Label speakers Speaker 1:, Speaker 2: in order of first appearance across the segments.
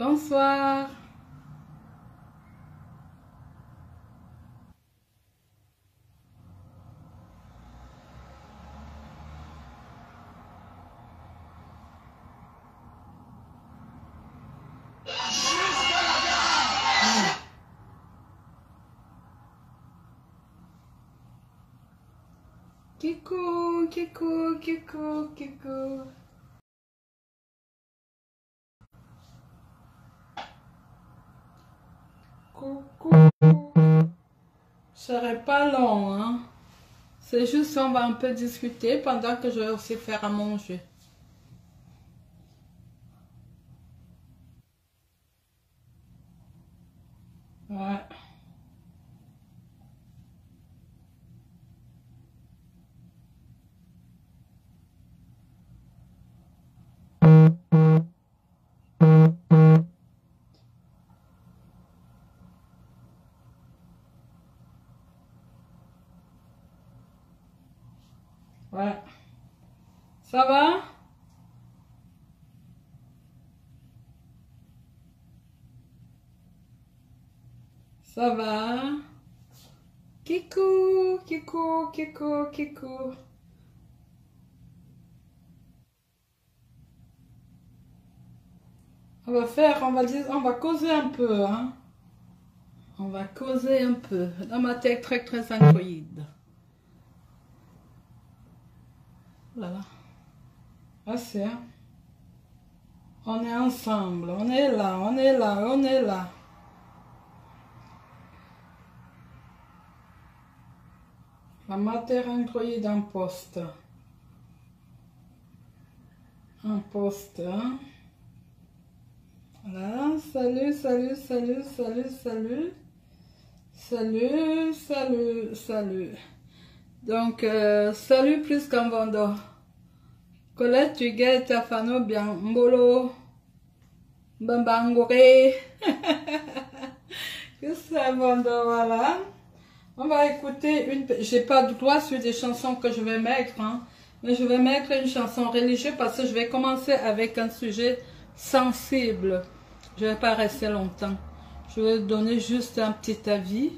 Speaker 1: Bonsoir. Kikou, Kikou, Kikou, Kikou. Coucou. Ce serait pas long, hein. C'est juste on va un peu discuter pendant que je vais aussi faire à manger. Ouais. Ouais. Ça va? Ça va? Kikou, Kikou, Kikou, Kikou. On va causer un peu, hein. On va causer un peu. Dans ma tête très très androïde. Voilà. Ah, c'est, hein. On est ensemble. On est là, on est là, on est là. La matière androïde en poste. En poste, hein. Voilà. Salut, salut, salut, salut, salut. Salut, salut, salut. Donc, salut plus qu'un vando. Colette, tu guettes ta fano bien. Mbolo. Mbambangoré. Que ça, vando, voilà. On va écouter une... J'ai pas de droit sur des chansons que je vais mettre, hein. Mais je vais mettre une chanson religieuse parce que je vais commencer avec un sujet sensible. Je ne vais pas rester longtemps. Je vais donner juste un petit avis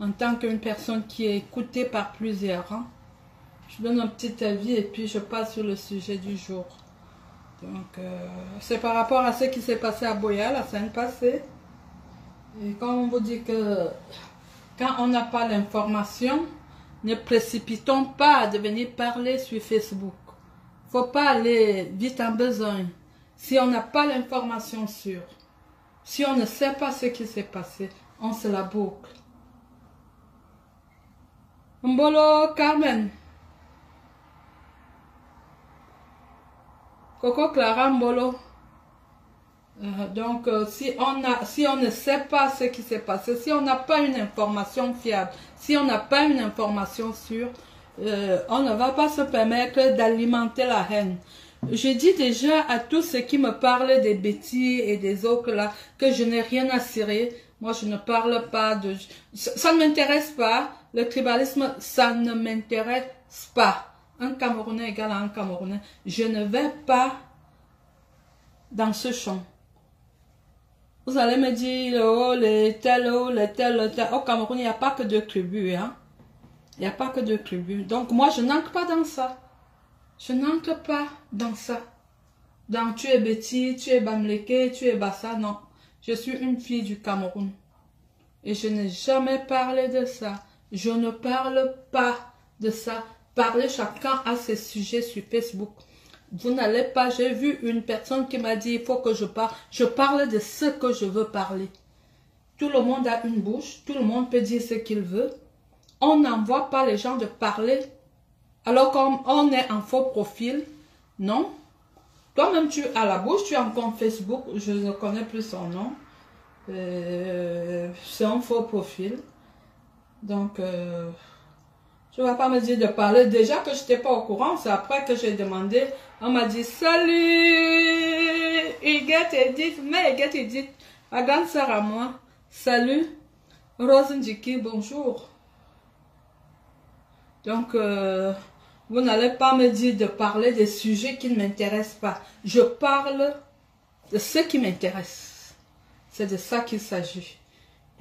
Speaker 1: en tant qu'une personne qui est écoutée par plusieurs. Hein. Je donne un petit avis et puis je passe sur le sujet du jour. Donc, c'est par rapport à ce qui s'est passé à Boya la semaine passée. Et quand on vous dit que quand on n'a pas l'information, ne précipitons pas de venir parler sur Facebook. Il ne faut pas aller vite en besoin. Si on n'a pas l'information sûre, si on ne sait pas ce qui s'est passé, on se la boucle. Mbolo Carmen. Coco Clara Mbolo. Donc, si on ne sait pas ce qui s'est passé, si on n'a pas une information fiable, si on n'a pas une information sûre, on ne va pas se permettre d'alimenter la haine. Je dis déjà à tous ceux qui me parlent des bêtises et des autres là, que je n'ai rien à cirer. Moi, je ne parle pas de... Ça ne m'intéresse pas. Le tribalisme, ça ne m'intéresse pas. Un Camerounais égale à un Camerounais. Je ne vais pas dans ce champ. Vous allez me dire, oh, les tels. Au Cameroun, il n'y a pas que deux tribus, hein. Il n'y a pas que deux tribus. Donc, moi, je n'entre pas dans ça. Je n'entre pas dans ça. Dans tu es Betty, tu es Bamleke, tu es Bassa, non. Je suis une fille du Cameroun. Et je n'ai jamais parlé de ça. Je ne parle pas de ça. Parlez chacun à ses sujets sur Facebook. Vous n'allez pas, j'ai vu une personne qui m'a dit, il faut que je parle. Je parle de ce que je veux parler. Tout le monde a une bouche, tout le monde peut dire ce qu'il veut. On n'envoie pas les gens de parler. Alors qu'on est en faux profil, non. Toi-même, tu as la bouche, tu as un compte Facebook, je ne connais plus son nom. C'est un faux profil. Donc, tu ne vas pas me dire de parler. Déjà que je n'étais pas au courant, c'est après que j'ai demandé. On m'a dit, salut, Huguette Edith, mais Huguette Edith, ma grande sœur à moi. Salut, Rose Ndjiki, bonjour. Donc, vous n'allez pas me dire de parler des sujets qui ne m'intéressent pas. Je parle de ce qui m'intéresse. C'est de ça qu'il s'agit.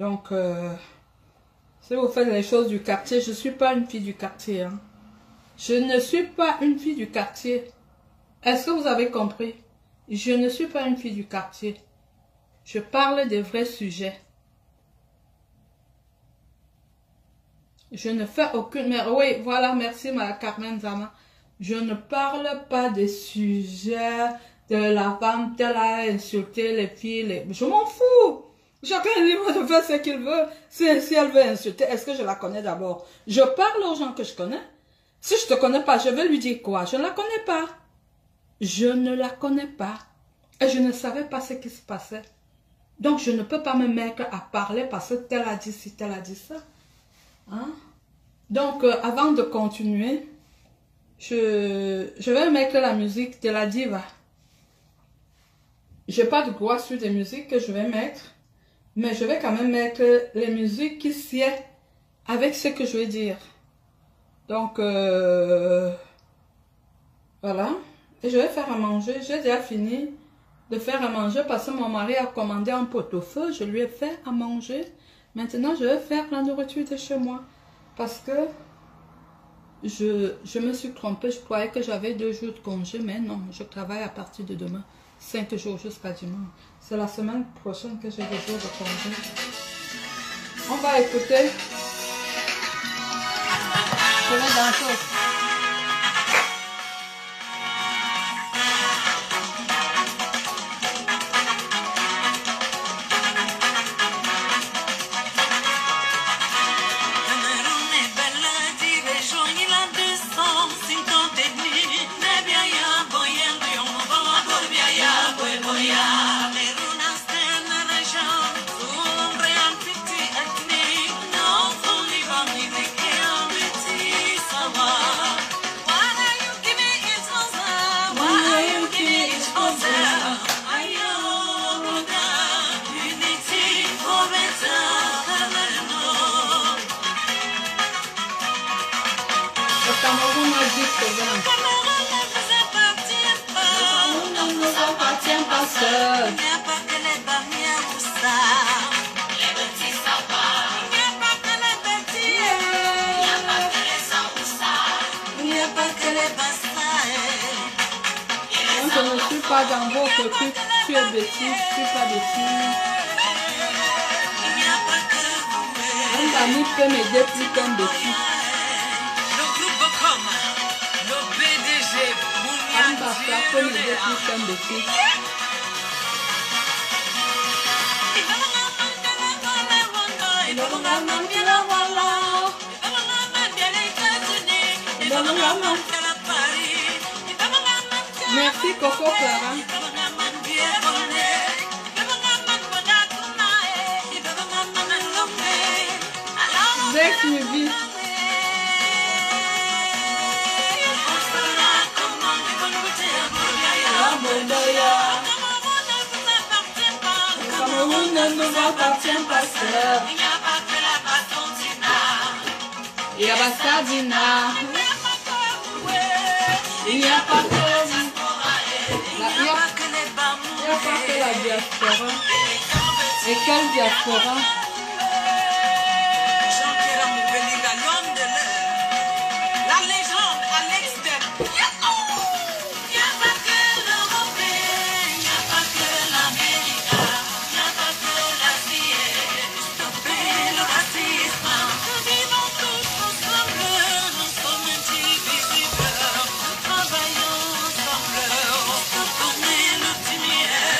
Speaker 1: Donc, si vous faites les choses du quartier, je ne suis pas une fille du quartier. Hein. Je ne suis pas une fille du quartier. Est-ce que vous avez compris? Je ne suis pas une fille du quartier. Je parle des vrais sujets. Je ne fais aucune... Mais oui, voilà, merci ma Carmen Zama. Je ne parle pas des sujets de la femme telle a insulté les filles. Je m'en fous. Chacun est libre de faire ce qu'il veut. Si elle veut insulter, est-ce que je la connais d'abord? Je parle aux gens que je connais. Si je ne te connais pas, je vais lui dire quoi? Je ne la connais pas. Je ne la connais pas. Et je ne savais pas ce qui se passait. Donc, je ne peux pas me mettre à parler parce que tel a dit ci, tel a dit ça. Hein? Donc, avant de continuer, je vais mettre la musique de la diva. Je n'ai pas de droit sur des musiques que je vais mettre, mais je vais quand même mettre les musiques qui sied avec ce que je vais dire. Donc, voilà. Et je vais faire à manger. J'ai déjà fini de faire à manger parce que mon mari a commandé un pot-au-feu. Je lui ai fait à manger. Maintenant, je vais faire la nourriture de chez moi. Parce que je me suis trompée. Je croyais que j'avais 2 jours de congé. Mais non, je travaille à partir de demain. 5 jours jusqu'à dimanche. C'est la semaine prochaine que j'ai 2 jours de congé. On va écouter. Je vais danser. Je ne suis pas dans votre truc, tu es bêtise, je suis pas bêtise. Un ami peut m'aider plus qu'un bêtise.
Speaker 2: Le groupe comme le PDG
Speaker 1: Un pasteur peut m'aider plus qu'un bêtise. Merci Coco Clara. Zex Nubi. Cameroun ne nous appartient pas seul. Il n'y a pas Sadina. Il n'y a pas que la diaspora. Et quelle diaspora?
Speaker 2: La légende Alex Dem. Il n'y a pas que l'Européen, il n'y a pas que l'Américain, il n'y a pas que l'Asie. Stopper le racisme. Nous vivons tous ensemble, nous sommes indivisibles. Nous travaillons ensemble pour tourner le lumière.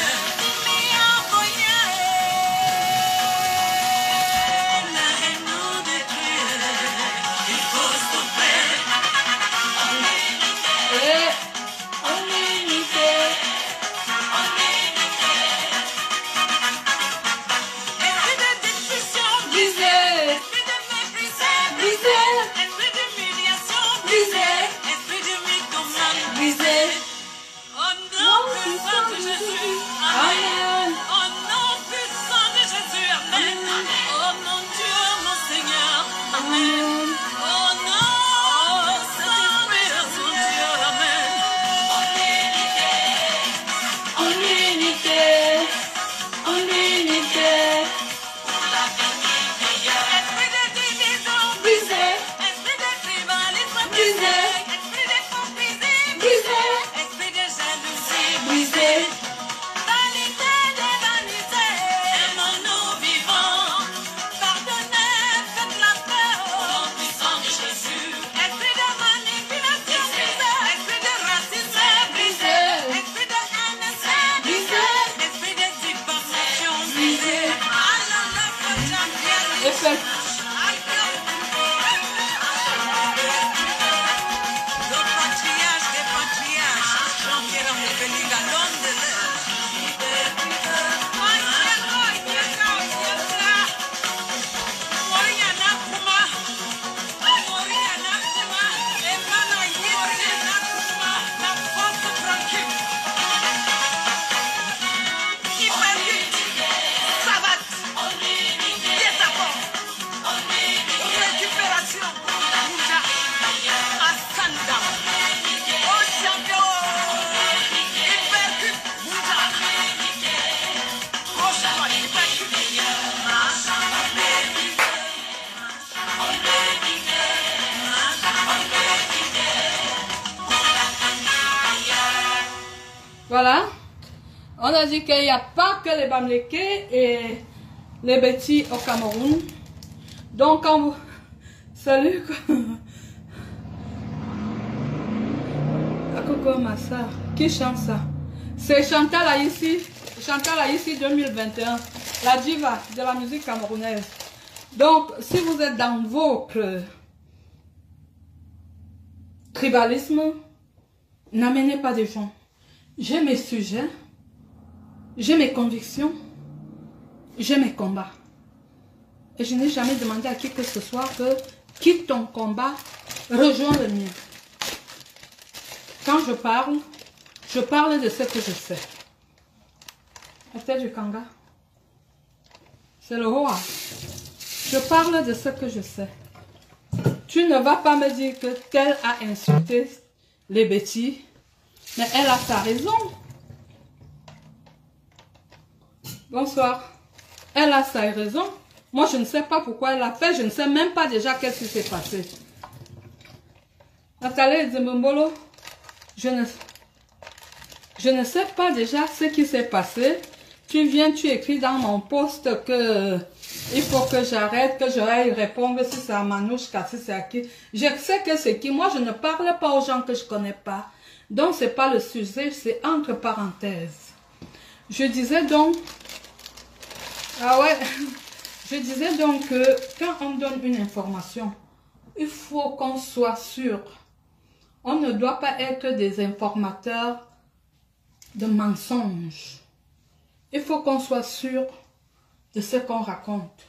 Speaker 1: Voilà. On a dit qu'il n'y a pas que les Bamlékés et les Bétis au Cameroun. Donc, quand vous... Salut. Akoko Massa. Qui chante ça? C'est Chantal Aïssi. Chantal Aïssi 2021. La diva de la musique camerounaise. Donc, si vous êtes dans votre tribalisme, n'amenez pas des gens. J'ai mes sujets, j'ai mes convictions, j'ai mes combats. Et je n'ai jamais demandé à qui que ce soit que quitte ton combat, rejoins le mien. Quand je parle de ce que je sais. La tête du Kanga. C'est le roi. Je parle de ce que je sais. Tu ne vas pas me dire que tel a insulté les bêtises. Mais elle a sa raison. Bonsoir. Elle a sa raison. Moi, je ne sais pas pourquoi elle l'a fait. Je ne sais même pas déjà qu'est-ce qui s'est passé. Nathalie Zimbombolo, je ne sais pas déjà ce qui s'est passé. Tu viens, tu écris dans mon post que il faut que j'arrête, que je aille répondre si c'est à Manouchka, si c'est à qui. Je sais que c'est qui. Moi, je ne parle pas aux gens que je ne connais pas. Donc, ce n'est pas le sujet, c'est entre parenthèses. Je disais donc... Ah ouais. Je disais donc que quand on donne une information, il faut qu'on soit sûr. On ne doit pas être des informateurs de mensonges. Il faut qu'on soit sûr de ce qu'on raconte.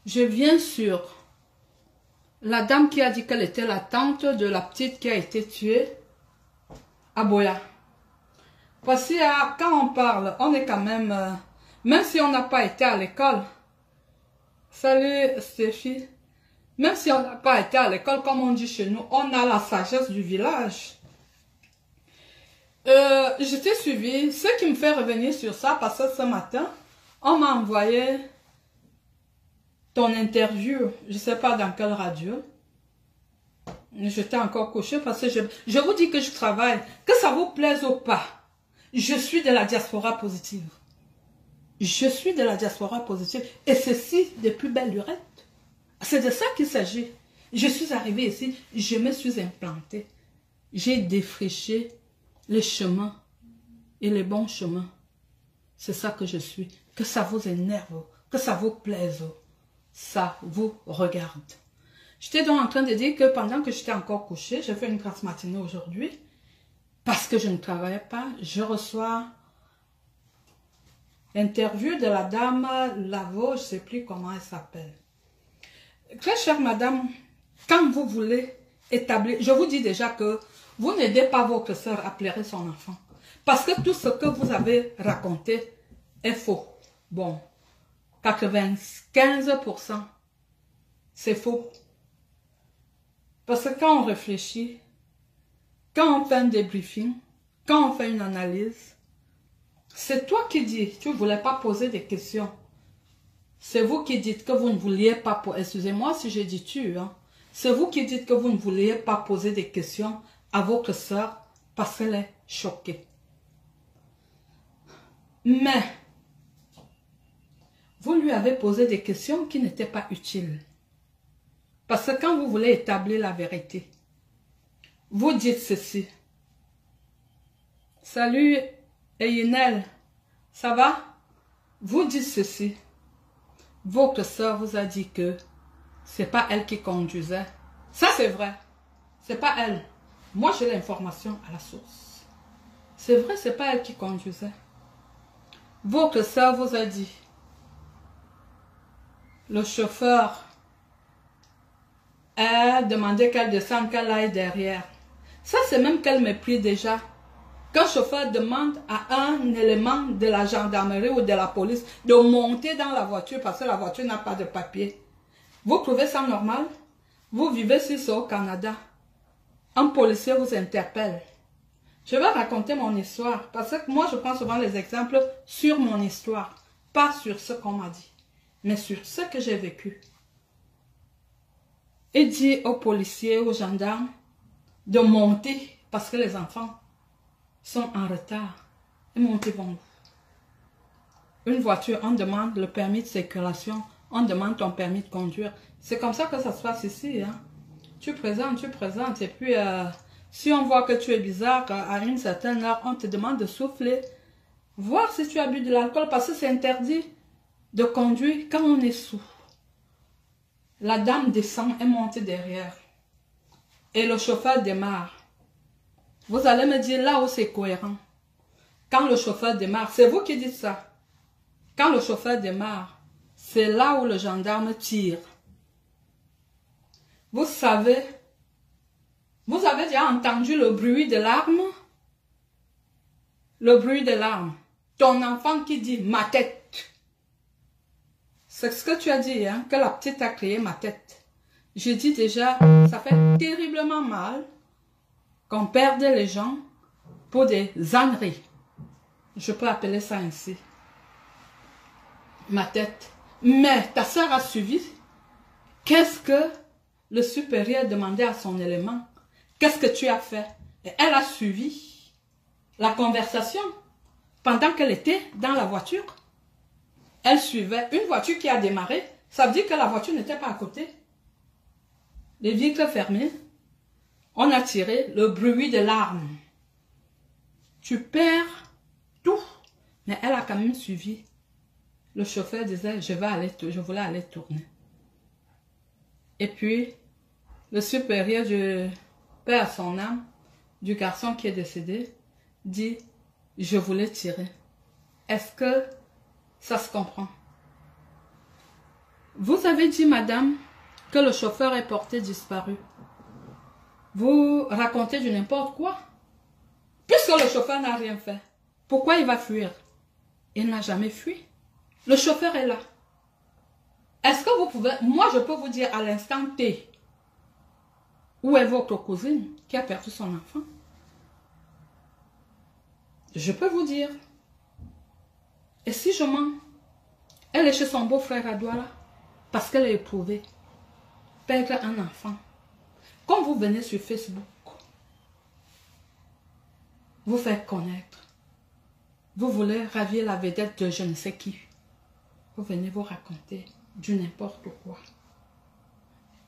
Speaker 1: Je viens sur la dame qui a dit qu'elle était la tante de la petite qui a été tuée à Boya. Parce que quand on parle, on est quand même... même si on n'a pas été à l'école. Salut Stéphie. Même si on n'a pas été à l'école, comme on dit chez nous, on a la sagesse du village. Je t'ai suivi. Ce qui me fait revenir sur ça, parce que ce matin, on m'a envoyé ton interview. Je ne sais pas dans quelle radio. J'étais encore couchée parce que je vous dis que je travaille. Que ça vous plaise ou pas, je suis de la diaspora positive. Je suis de la diaspora positive. Et ceci depuis belle lurette. C'est de ça qu'il s'agit. Je suis arrivée ici, je me suis implantée. J'ai défriché les chemins et les bons chemins. C'est ça que je suis. Que ça vous énerve, que ça vous plaise, ça vous regarde. J'étais donc en train de dire que pendant que j'étais encore couchée, j'ai fait une grasse matinée aujourd'hui, parce que je ne travaillais pas, je reçois l'interview de la dame Lavo, je ne sais plus comment elle s'appelle. Très chère madame, quand vous voulez établir, je vous dis déjà que vous n'aidez pas votre soeur à pleurer son enfant. Parce que tout ce que vous avez raconté est faux. Bon, 95%, c'est faux. Parce que quand on réfléchit, quand on fait un débriefing, quand on fait une analyse, c'est toi qui dis, tu ne voulais pas poser des questions. C'est vous qui dites que vous ne vouliez pas, excusez-moi si j'ai dit tu, hein. C'est vous qui dites que vous ne vouliez pas poser des questions à votre soeur parce qu'elle est choquée. Mais, vous lui avez posé des questions qui n'étaient pas utiles. Parce que quand vous voulez établir la vérité, vous dites ceci. Salut, Eyinel, ça va? Vous dites ceci. votre soeur vous a dit que c'est pas elle qui conduisait. Ça, c'est vrai. C'est pas elle. Moi, j'ai l'information à la source. C'est vrai, c'est pas elle qui conduisait. Votre soeur vous a dit, le chauffeur a demandé qu'elle descende, qu'elle aille derrière. Ça, c'est même qu'elle méprise déjà. Quand le chauffeur demande à un élément de la gendarmerie ou de la police de monter dans la voiture parce que la voiture n'a pas de papier. Vous trouvez ça normal? Vous vivez sur au Canada. Un policier vous interpelle. Je vais raconter mon histoire parce que moi je prends souvent les exemples sur mon histoire, pas sur ce qu'on m'a dit, mais sur ce que j'ai vécu. Il dit aux policiers, aux gendarmes de monter parce que les enfants sont en retard. Et montez vont où? Une voiture, on demande le permis de circulation, on demande ton permis de conduire. C'est comme ça que ça se passe ici. Hein? Tu présentes, et puis si on voit que tu es bizarre, à une certaine heure, on te demande de souffler, voir si tu as bu de l'alcool, parce que c'est interdit de conduire quand on est sous. La dame descend et monte derrière. Et le chauffeur démarre. Vous allez me dire là où c'est cohérent. Quand le chauffeur démarre, c'est vous qui dites ça. Quand le chauffeur démarre, c'est là où le gendarme tire. Vous savez, vous avez déjà entendu le bruit de l'arme? Le bruit de l'arme. Ton enfant qui dit ma tête. C'est ce que tu as dit, hein, que la petite a crié ma tête. J'ai dit déjà, ça fait terriblement mal qu'on perde les gens pour des âneries. Je peux appeler ça ainsi. Ma tête. Mais ta soeur a suivi. Qu'est-ce que le supérieur demandait à son élément? Qu'est-ce que tu as fait? Et elle a suivi la conversation pendant qu'elle était dans la voiture. Elle suivait une voiture qui a démarré. Ça veut dire que la voiture n'était pas à côté. Les vitres fermées. On a tiré le bruit de l'arme. Tu perds tout. Mais elle a quand même suivi. Le chauffeur disait, je voulais aller tourner. Et puis, le supérieur du père à son âme, du garçon qui est décédé, dit, je voulais tirer. Est-ce que ça se comprend? Vous avez dit, madame, que le chauffeur est porté disparu. Vous racontez du n'importe quoi. Puisque le chauffeur n'a rien fait, pourquoi il va fuir? Il n'a jamais fui. Le chauffeur est là. Est-ce que vous pouvez... Moi, je peux vous dire à l'instant T, où est votre cousine qui a perdu son enfant? Je peux vous dire. Et si je mens? Elle est chez son beau-frère à Douala parce qu'elle est éprouvée. Perdre un enfant. Quand vous venez sur Facebook, vous faites connaître. Vous voulez ravir la vedette de je ne sais qui. Vous venez vous raconter du n'importe quoi.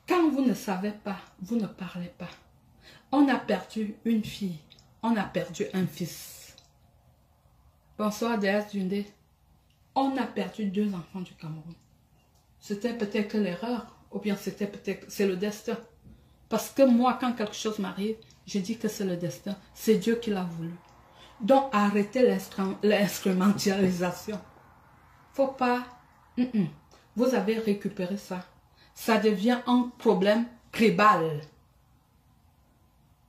Speaker 1: Quand vous ne savez pas, vous ne parlez pas. On a perdu une fille. On a perdu un fils. Bonsoir, déesse Dundé. On a perdu 2 enfants du Cameroun. C'était peut-être l'erreur, ou bien c'était peut-être, c'est le destin. Parce que moi, quand quelque chose m'arrive, je dis que c'est le destin. C'est Dieu qui l'a voulu. Donc, arrêtez l'instrumentalisation. Faut pas... Vous avez récupéré ça. Ça devient un problème tribal.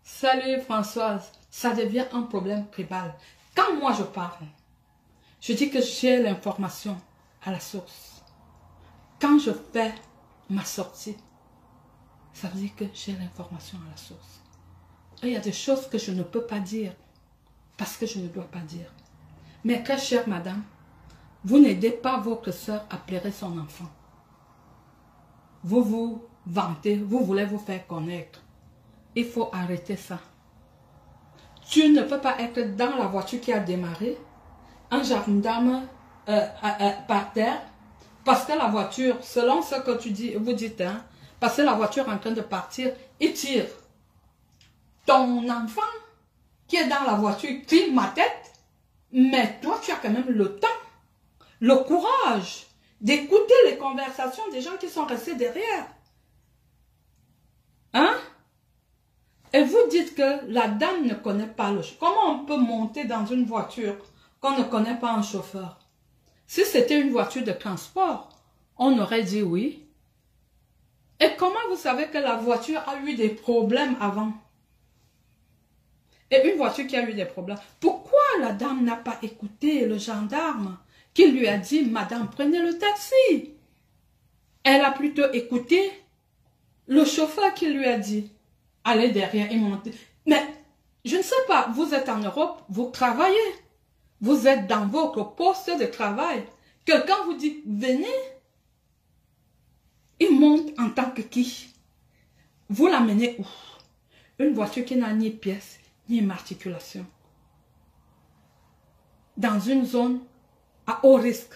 Speaker 1: Salut Françoise. Ça devient un problème tribal. Quand moi je parle, je dis que j'ai l'information à la source. Quand je fais ma sortie, ça veut dire que j'ai l'information à la source. Et il y a des choses que je ne peux pas dire parce que je ne dois pas dire. Mais très chère madame, vous n'aidez pas votre soeur à pleurer son enfant. Vous vous vantez, vous voulez vous faire connaître. Il faut arrêter ça. Tu ne peux pas être dans la voiture qui a démarré, un gendarme par terre, parce que la voiture, selon ce que tu dis, vous dites, hein, parce que la voiture est en train de partir, il tire. Ton enfant qui est dans la voiture crie ma tête, mais toi tu as quand même le temps, le courage d'écouter les conversations des gens qui sont restés derrière. Hein? Et vous dites que la dame ne connaît pas le chauffeur. Comment on peut monter dans une voiture qu'on ne connaît pas un chauffeur? Si c'était une voiture de transport, on aurait dit oui. Et comment vous savez que la voiture a eu des problèmes avant? Et une voiture qui a eu des problèmes. Pourquoi la dame n'a pas écouté le gendarme qui lui a dit, madame, prenez le taxi? Elle a plutôt écouté le chauffeur qui lui a dit, allez derrière et montez. Mais je ne sais pas, vous êtes en Europe, vous travaillez. Vous êtes dans votre poste de travail. Quelqu'un vous dit, venez. Il monte en tant que qui? Vous l'amenez où? Une voiture qui n'a ni pièces, ni immatriculation. Dans une zone à haut risque.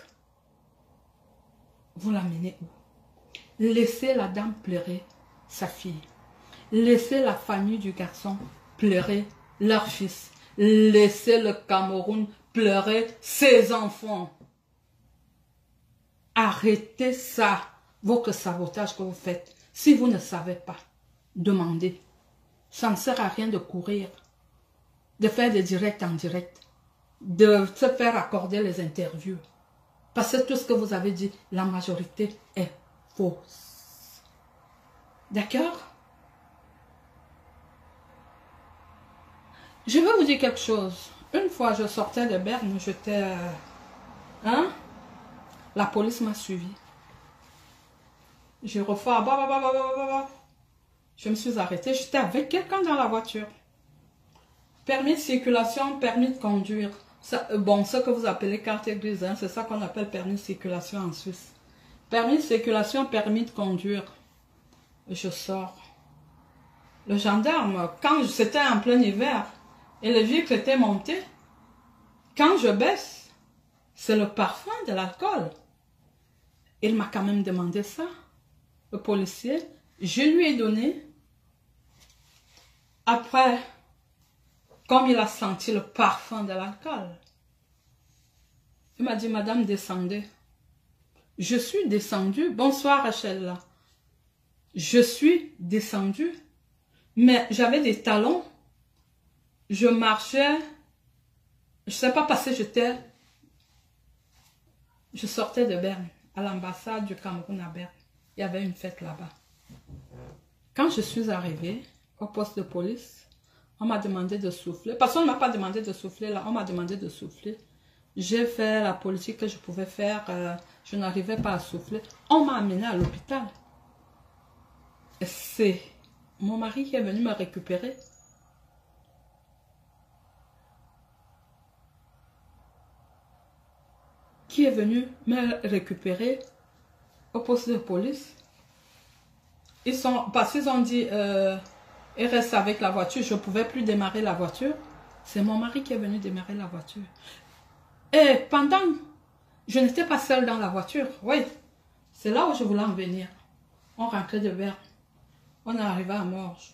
Speaker 1: Vous l'amenez où? Laissez la dame pleurer sa fille. Laissez la famille du garçon pleurer leur fils. Laissez le Cameroun pleurer ses enfants. Arrêtez ça, votre sabotage que vous faites. Si vous ne savez pas, demandez. Ça ne sert à rien de courir, de faire des directs en direct, de se faire accorder les interviews. Parce que tout ce que vous avez dit, la majorité est fausse. D'accord? Je vais vous dire quelque chose. Une fois, je sortais de Berne, j'étais... Hein? La police m'a suivi. Je refais... Je me suis arrêtée. J'étais avec quelqu'un dans la voiture. Permis de circulation, permis de conduire. Ça, bon, ce que vous appelez carte grise, hein, c'est ça qu'on appelle permis de circulation en Suisse. Permis de circulation, permis de conduire. Je sors. Le gendarme, quand c'était en plein hiver, et le vitres était monté, quand je baisse, c'est le parfum de l'alcool. Il m'a quand même demandé ça, le policier. Je lui ai donné. Après, comme il a senti le parfum de l'alcool, il m'a dit, madame, descendez. Je suis descendue. Bonsoir, Rachel. Je suis descendue, mais j'avais des talons. Je marchais, je ne sais pas parce que je sortais de Berne, à l'ambassade du Cameroun à Berne. Il y avait une fête là-bas. Quand je suis arrivée au poste de police, on m'a demandé de souffler. Parce qu'on ne m'a pas demandé de souffler là, on m'a demandé de souffler. J'ai fait la politique que je pouvais faire, je n'arrivais pas à souffler. On m'a amené à l'hôpital. C'est mon mari qui est venu me récupérer. Qui est venu me récupérer au poste de police. Parce qu'ils ont dit, il reste avec la voiture, je ne pouvais plus démarrer la voiture. C'est mon mari qui est venu démarrer la voiture. Et pendant, je n'étais pas seule dans la voiture, oui. C'est là où je voulais en venir. On rentrait de Berne. On est arrivé à Morges.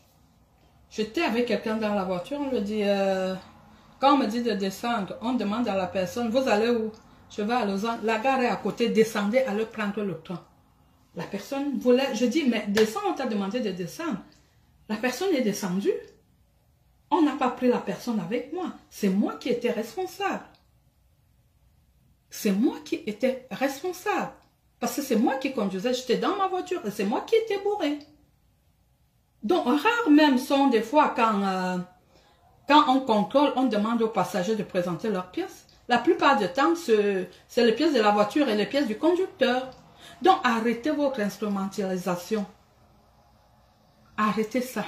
Speaker 1: J'étais avec quelqu'un dans la voiture, on lui dit, quand on me dit de descendre, on demande à la personne, vous allez où? Je vais à Lausanne, la gare est à côté, descendez, allez prendre le train. La personne voulait, je dis, mais descends, on t'a demandé de descendre. La personne est descendue. On n'a pas pris la personne avec moi. C'est moi qui étais responsable. C'est moi qui étais responsable. Parce que c'est moi qui conduisais, j'étais dans ma voiture et c'est moi qui étais bourré. Donc, rares même sont des fois quand on contrôle, on demande aux passagers de présenter leurs pièces. La plupart du temps, c'est les pièces de la voiture et les pièces du conducteur. Donc, arrêtez votre instrumentalisation. Arrêtez ça.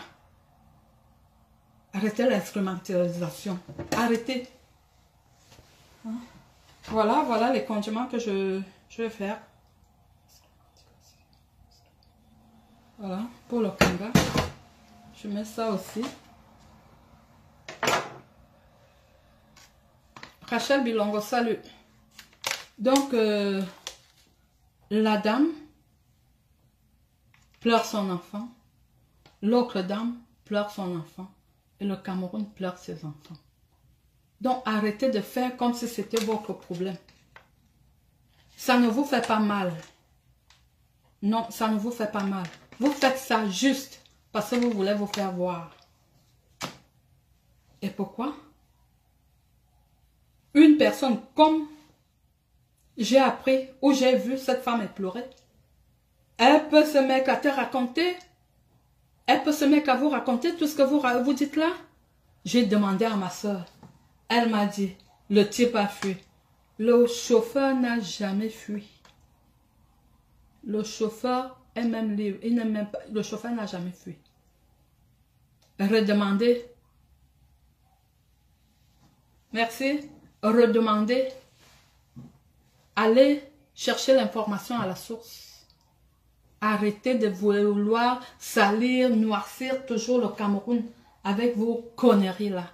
Speaker 1: Arrêtez l'instrumentalisation. Arrêtez. Hein? Voilà les condiments que je vais faire. Voilà, pour le kanga. Je mets ça aussi. Rachel Bilongo, salut. Donc, la dame pleure son enfant. L'autre dame pleure son enfant. Et le Cameroun pleure ses enfants. Donc, arrêtez de faire comme si c'était votre problème. Ça ne vous fait pas mal. Non, ça ne vous fait pas mal. Vous faites ça juste parce que vous voulez vous faire voir. Et pourquoi? Une personne comme j'ai appris ou j'ai vu cette femme éplorée, elle peut se mettre à te raconter, elle peut se mettre à vous raconter tout ce que vous dites là. J'ai demandé à ma soeur, elle m'a dit, le type a fui. Le chauffeur n'a jamais fui. Le chauffeur est même libre, il n'est même pas, le chauffeur n'a jamais fui. Redemander. Merci. Redemander. Allez chercher l'information à la source. Arrêtez de vouloir salir, noircir toujours le Cameroun avec vos conneries là.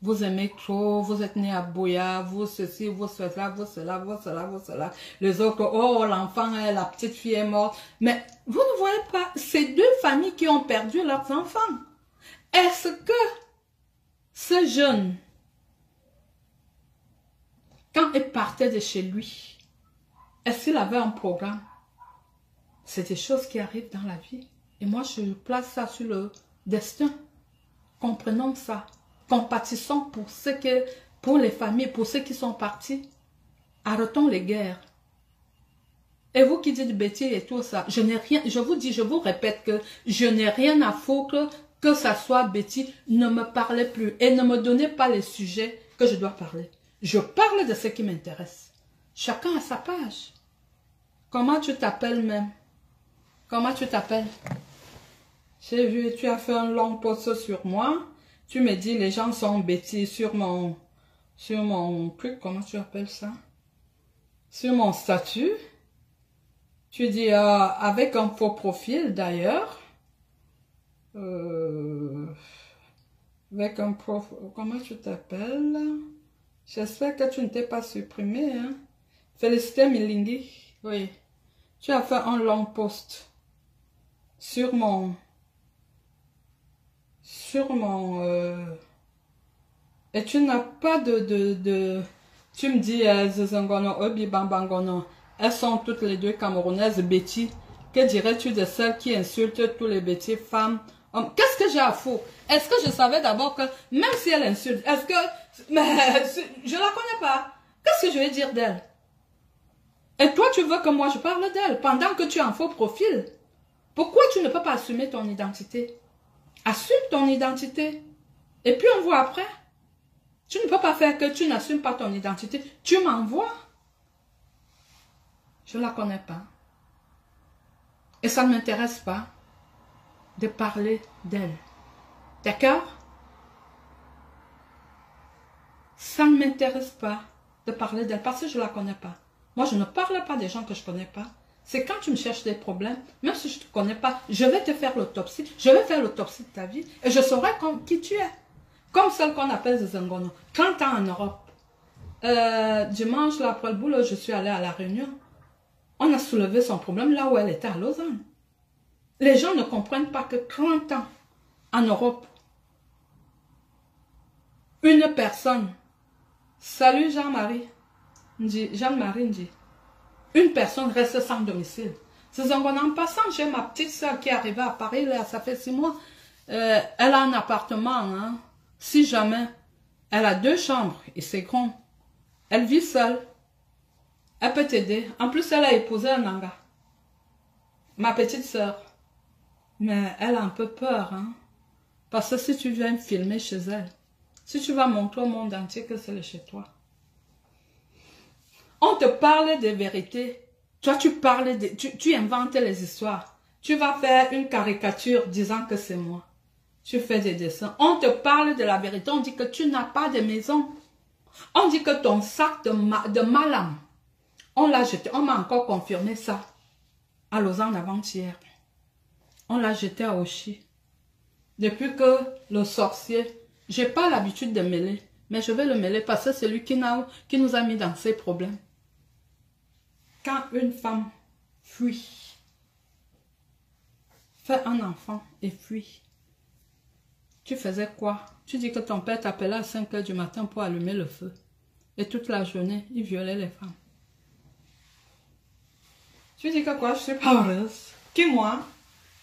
Speaker 1: Vous aimez trop, vous êtes né à Boya, vous ceci, vous cela, vous cela, vous cela, vous cela. Les autres, oh l'enfant, la petite fille est morte. Mais vous ne voyez pas, ces deux familles qui ont perdu leurs enfants. Est-ce que ce jeune, quand il partait de chez lui, est-ce qu'il avait un programme? C'est des choses qui arrivent dans la vie. Et moi, je place ça sur le destin. Comprenons ça. Compatissons pour les familles, pour ceux qui sont partis. Arrêtons les guerres. Et vous qui dites bêtises et tout ça, je vous dis, je vous répète que je n'ai rien à foutre que ça soit bêtise. Ne me parlez plus et ne me donnez pas les sujets que je dois parler. Je parle de ce qui m'intéresse. Chacun a sa page. Comment tu t'appelles même? Comment tu t'appelles? J'ai vu, tu as fait un long post sur moi. Tu me dis, les gens sont bêtis sur mon truc, comment tu appelles ça? Sur mon statut. Tu dis, avec un faux profil d'ailleurs. Avec un profil, comment tu t'appelles? J'espère que tu ne t'es pas supprimé, hein? Félicité Milingi. Oui. Tu as fait un long post sur mon... et tu n'as pas tu me dis, Zezangono, Obi Bambangono, elles sont toutes les deux camerounaises bêtises. Que dirais-tu de celles qui insultent tous les bêtises, femmes, hommes? Qu'est-ce que j'ai à foutre? Est-ce que je savais d'abord que, même si elle insulte, est-ce que, mais, je la connais pas. Qu'est-ce que je vais dire d'elle? Et toi, tu veux que moi je parle d'elle pendant que tu es en faux profil? Pourquoi tu ne peux pas assumer ton identité? Assume ton identité. Et puis on voit après. Tu ne peux pas faire que tu n'assumes pas ton identité. Tu m'envoies. Je ne la connais pas. Et ça ne m'intéresse pas de parler d'elle. D'accord? Ça ne m'intéresse pas de parler d'elle parce que je ne la connais pas. Moi, je ne parle pas des gens que je ne connais pas. C'est quand tu me cherches des problèmes, même si je ne te connais pas, je vais te faire l'autopsie. Je vais faire l'autopsie de ta vie et je saurai qui tu es. Comme celle qu'on appelle Zengono. 30 ans en Europe. Dimanche, là, après le boulot, je suis allée à La Réunion. On a soulevé son problème là où elle était à Lausanne. Les gens ne comprennent pas que 30 ans en Europe, une personne, salut Jean-Marie, Jean-Marie dit, une personne reste sans domicile. C'est en passant, j'ai ma petite soeur qui est arrivée à Paris, là, ça fait 6 mois. Elle a un appartement, hein. Si jamais, elle a 2 chambres et c'est grand. Elle vit seule. Elle peut t'aider. En plus, elle a épousé un Nanga. Ma petite soeur. Mais elle a un peu peur, hein. Parce que si tu viens filmer chez elle, si tu vas montrer au monde entier que c'est chez toi, on te parle des vérités. Toi, tu inventes les histoires. Tu vas faire une caricature disant que c'est moi. Tu fais des dessins. On te parle de la vérité. On dit que tu n'as pas de maison. On dit que ton sac de malam, on l'a jeté. On m'a encore confirmé ça à Lausanne avant-hier. On l'a jeté à Oshi. Depuis que le sorcier, j'ai pas l'habitude de mêler, mais je vais le mêler parce que c'est lui qui nous a mis dans ces problèmes. Quand une femme fuit, fait un enfant et fuit, tu faisais quoi? Tu dis que ton père t'appelait à 5 h du matin pour allumer le feu. Et toute la journée, il violait les femmes. Tu dis que quoi? Je suis pas heureuse. Qui, moi?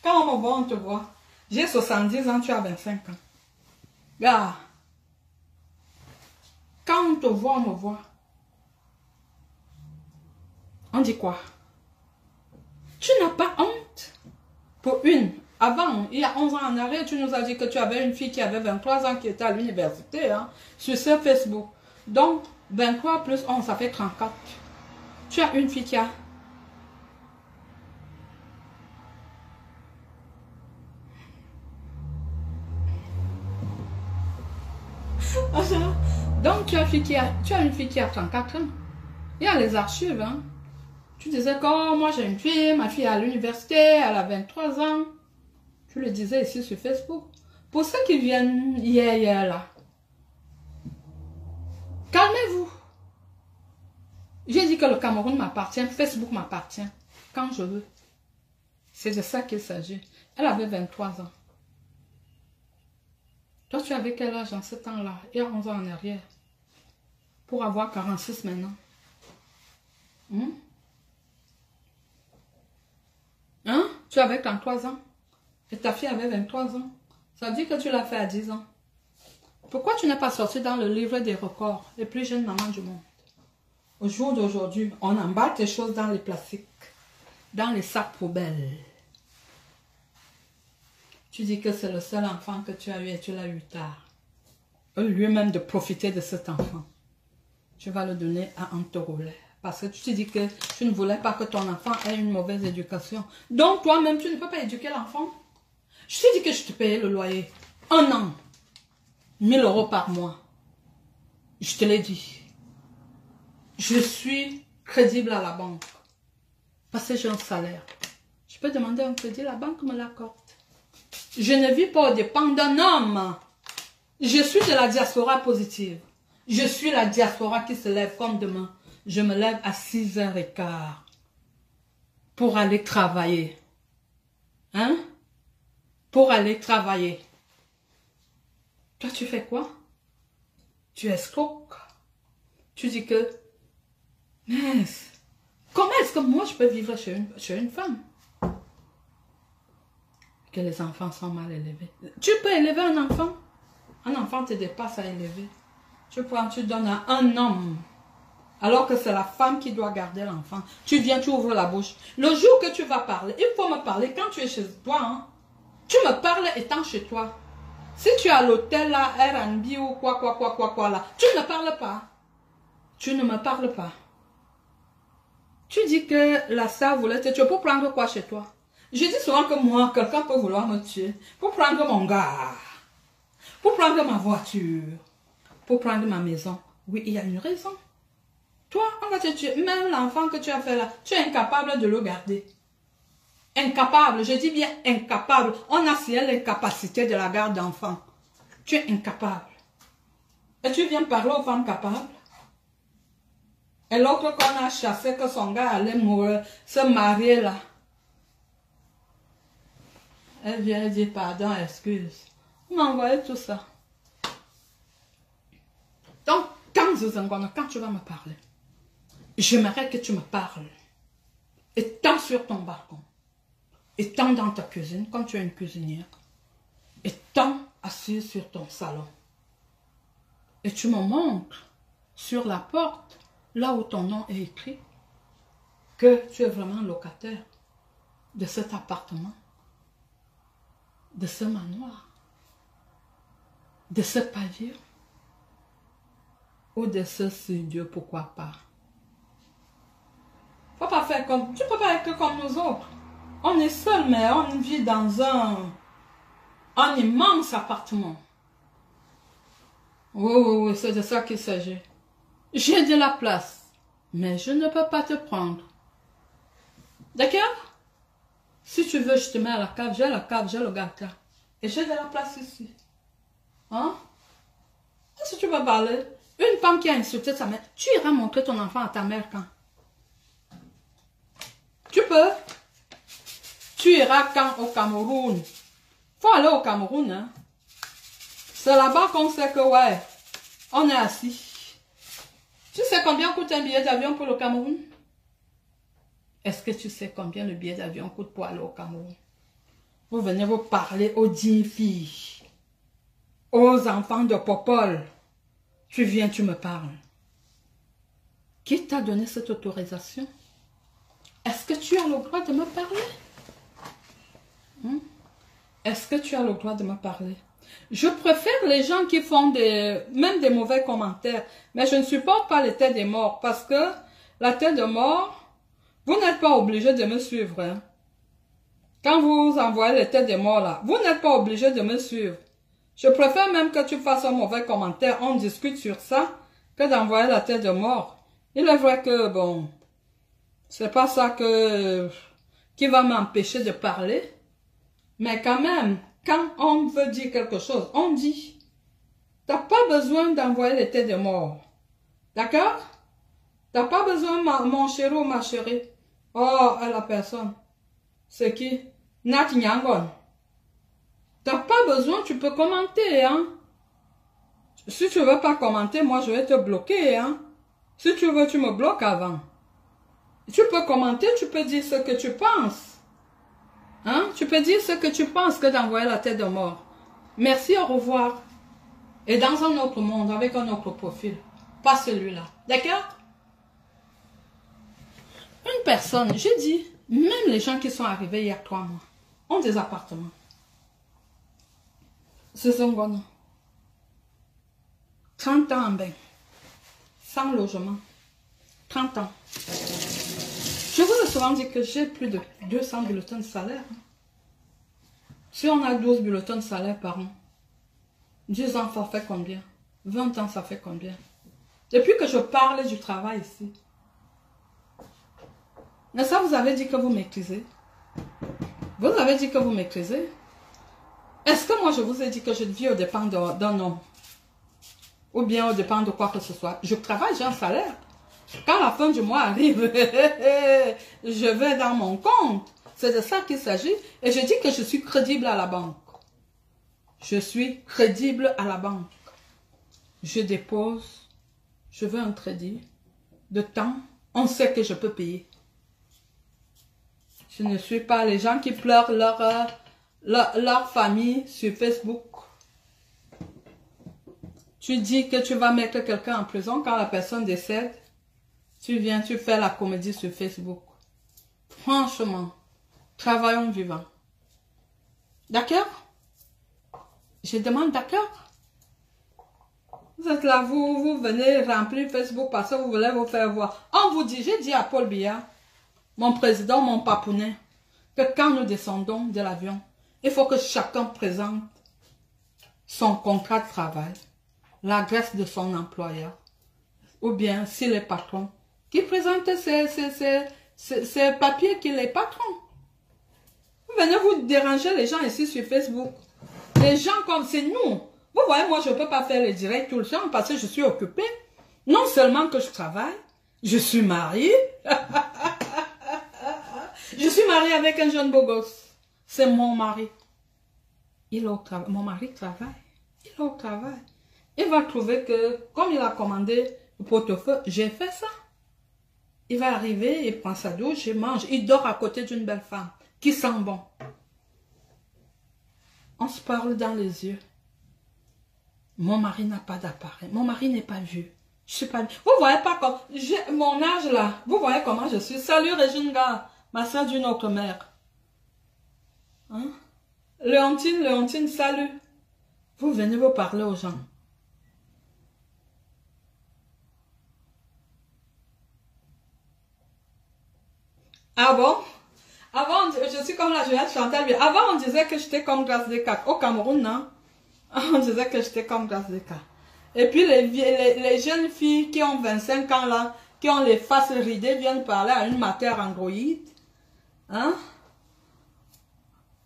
Speaker 1: Quand on me voit, on te voit. J'ai 70 ans, tu as 25 ans. Gars, quand on te voit, on me voit. On dit quoi? Tu n'as pas honte? Pour une. Avant, il y a 11 ans en arrière, tu nous as dit que tu avais une fille qui avait 23 ans qui était à l'université, hein, sur ce Facebook. Donc, 23 plus 11, ça fait 34. Tu as une fille qui a... Donc, tu as une fille qui a 34 ans. Il y a les archives, hein. Tu disais que oh, moi j'ai une fille, ma fille est à l'université, elle a 23 ans. Tu le disais ici sur Facebook. Pour ceux qui viennent hier là, calmez-vous. J'ai dit que le Cameroun m'appartient, Facebook m'appartient, quand je veux. C'est de ça qu'il s'agit. Elle avait 23 ans. Toi, tu avais quel âge en ce temps-là? Il y a 11 ans en arrière. Pour avoir 46 maintenant. Hein? Tu avais 33 ans. Et ta fille avait 23 ans. Ça veut dire que tu l'as fait à 10 ans. Pourquoi tu n'es pas sorti dans le livre des records, les plus jeunes mamans du monde? Au jour d'aujourd'hui, on emballe tes choses dans les plastiques, dans les sacs poubelles. Tu dis que c'est le seul enfant que tu as eu et tu l'as eu tard. Au lieu même de profiter de cet enfant, tu vas le donner à un taureau-lait. Parce que tu te dis que tu ne voulais pas que ton enfant ait une mauvaise éducation. Donc toi-même, tu ne peux pas éduquer l'enfant. Je t'ai dit que je te payais le loyer. 1 an. 1000 € par mois. Je te l'ai dit. Je suis crédible à la banque. Parce que j'ai un salaire. Je peux demander un crédit, la banque me l'accorde. Je ne vis pas aux dépens d'un homme. Je suis de la diaspora positive. Je suis la diaspora qui se lève comme demain. Je me lève à 6h15 pour aller travailler. Hein? Pour aller travailler. Toi, tu fais quoi? Tu escroques. Tu dis que, mais comment est-ce que moi je peux vivre chez une femme? Que les enfants sont mal élevés. Tu peux élever un enfant? Un enfant te dépasse à élever. Tu prends, tu donnes à un homme. Alors que c'est la femme qui doit garder l'enfant. Tu viens, tu ouvres la bouche. Le jour que tu vas parler, il faut me parler quand tu es chez toi. Hein? Tu me parles étant chez toi. Si tu es à l'hôtel là, R&B ou quoi là, tu ne parles pas. Tu ne me parles pas. Tu dis que la star voulait te tuer pour prendre quoi chez toi? Je dis souvent que moi, quelqu'un peut vouloir me tuer. Pour prendre mon gars. Pour prendre ma voiture. Pour prendre ma maison. Oui, il y a une raison. Toi, on va te tuer. Même l'enfant que tu as fait là, tu es incapable de le garder. Incapable, je dis bien incapable. On a signé l'incapacité de la garde d'enfant. Tu es incapable. Et tu viens parler aux femmes capables. Et l'autre qu'on a chassé, que son gars allait mourir, se marier là. Elle vient dire pardon, excuse. On m'a envoyé tout ça. Donc, quand tu vas me parler, j'aimerais que tu me parles. Étant sur ton balcon, étant dans ta cuisine, quand tu es une cuisinière, étant assis sur ton salon. Et tu me montres sur la porte, là où ton nom est écrit, que tu es vraiment locataire de cet appartement, de ce manoir, de ce pavillon, ou de ce studio, pourquoi pas. Faut pas faire comme, tu peux pas être comme nous autres. On est seul, mais on vit dans un immense appartement. Oui, c'est de ça qu'il s'agit. J'ai de la place, mais je ne peux pas te prendre. D'accord? Si tu veux, je te mets à la cave, j'ai le gâteau. Et j'ai de la place ici. Hein? Si tu veux parler, une femme qui a insulté sa mère, tu iras montrer ton enfant à ta mère quand? Tu peux? Tu iras quand au Cameroun? Faut aller au Cameroun, hein? C'est là-bas qu'on sait que, ouais, on est assis. Tu sais combien coûte un billet d'avion pour le Cameroun? Est-ce que tu sais combien le billet d'avion coûte pour aller au Cameroun? Vous venez vous parler aux 10 filles, aux enfants de Popol. Tu viens, tu me parles. Qui t'a donné cette autorisation? Est-ce que tu as le droit de me parler? Est-ce que tu as le droit de me parler? Je préfère les gens qui font même des mauvais commentaires, mais je ne supporte pas les têtes des morts, parce que la tête de mort, vous n'êtes pas obligé de me suivre. Hein. Quand vous envoyez les têtes des morts là, vous n'êtes pas obligé de me suivre. Je préfère même que tu fasses un mauvais commentaire, on discute sur ça, que d'envoyer la tête de mort. Il est vrai que, bon, c'est pas ça qui va m'empêcher de parler, mais quand même, quand on veut dire quelque chose, on dit. T'as pas besoin d'envoyer les têtes de mort. D'accord? T'as pas besoin, mon chéri ou ma chérie. Oh, à la personne. C'est qui? Nat Nyangon. T'as pas besoin, tu peux commenter, hein. Si tu veux pas commenter, moi je vais te bloquer, hein. Si tu veux, tu me bloques avant. Tu peux commenter, tu peux dire ce que tu penses. Hein? Tu peux dire ce que tu penses que d'envoyer la tête de mort. Merci, au revoir. Et dans un autre monde, avec un autre profil. Pas celui-là. D'accord? Une personne, j'ai dit, même les gens qui sont arrivés il y a 3 mois, ont des appartements. Ce sont bon. 30 ans en bain. Sans logement. 30 ans. Je vous ai souvent dit que j'ai plus de 200 bulletins de salaire. Si on a 12 bulletins de salaire par an, 10 ans, ça fait combien? 20 ans, ça fait combien? Depuis que je parle du travail ici. Mais ça, vous avez dit que vous maîtrisez. Vous avez dit que vous maîtrisez. Est-ce que moi, je vous ai dit que je vis au dépend d'un homme? Ou bien au dépend de quoi que ce soit? Je travaille, j'ai un salaire. Quand la fin du mois arrive, je vais dans mon compte. C'est de ça qu'il s'agit. Et je dis que je suis crédible à la banque. Je suis crédible à la banque. Je dépose, je veux un crédit. De temps, on sait que je peux payer. Je ne suis pas les gens qui pleurent leur famille sur Facebook. Tu dis que tu vas mettre quelqu'un en prison quand la personne décède. Tu viens, tu fais la comédie sur Facebook. Franchement, travaillons vivants. D'accord? Je demande d'accord. Vous êtes là, vous venez remplir Facebook parce que vous voulez vous faire voir. On vous dit, j'ai dit à Paul Biya, mon président, mon papounet, que quand nous descendons de l'avion, il faut que chacun présente son contrat de travail, l'adresse de son employeur, ou bien, s'il est patron, qui présente ces papiers qu'il est patron. Vous venez vous déranger les gens ici sur Facebook. Les gens comme c'est nous. Vous voyez, moi, je ne peux pas faire les directs tout le temps parce que je suis occupée. Non seulement que je travaille, je suis mariée. Je suis mariée avec un jeune beau gosse. C'est mon mari. Il est au travail. Mon mari travaille. Il est au travail. Il va trouver que, comme il a commandé le pot-au-feu, j'ai fait ça. Il va arriver, il prend sa douche, il mange. Il dort à côté d'une belle femme qui sent bon. On se parle dans les yeux. Mon mari n'a pas d'appareil. Mon mari n'est pas vieux. Je suis pas... Vous voyez pas comme... Mon âge là. Vous voyez comment je suis. Salut Régine Gare, ma soeur d'une autre mère. Hein? Léontine, salut. Vous venez vous parler aux gens. Ah bon? Avant, je suis comme la Juliette Chantal. Avant, on disait que j'étais comme Grâce Descartes. Au Cameroun, non? On disait que j'étais comme Grâce Descartes. Et puis, les jeunes filles qui ont 25 ans, là, qui ont les faces ridées, viennent parler à une matière androïde. Hein?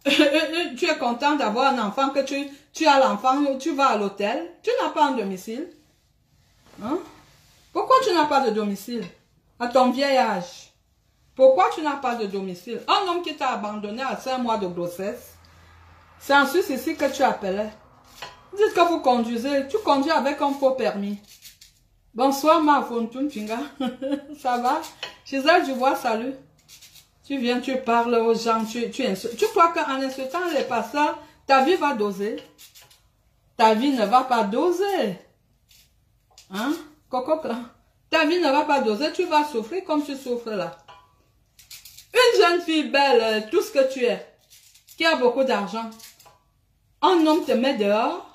Speaker 1: Tu es content d'avoir un enfant, que tu as l'enfant, tu vas à l'hôtel. Tu n'as pas un domicile. Hein? Pourquoi tu n'as pas de domicile? À ton vieil âge. Pourquoi tu n'as pas de domicile? Un homme qui t'a abandonné à 5 mois de grossesse, c'est en Suisse ici que tu appelais. Dites que vous conduisez, tu conduis avec un faux permis. Bonsoir ma Fontoun Finga. Ça va? Gisèle Dubois, salut. Tu viens, tu parles aux gens, tu crois qu'en insultant les pasteurs, ta vie va doser. Ta vie ne va pas doser. Hein? Coco, ta vie ne va pas doser, tu vas souffrir comme tu souffres là. Une jeune fille belle, tout ce que tu es, qui a beaucoup d'argent, un homme te met dehors,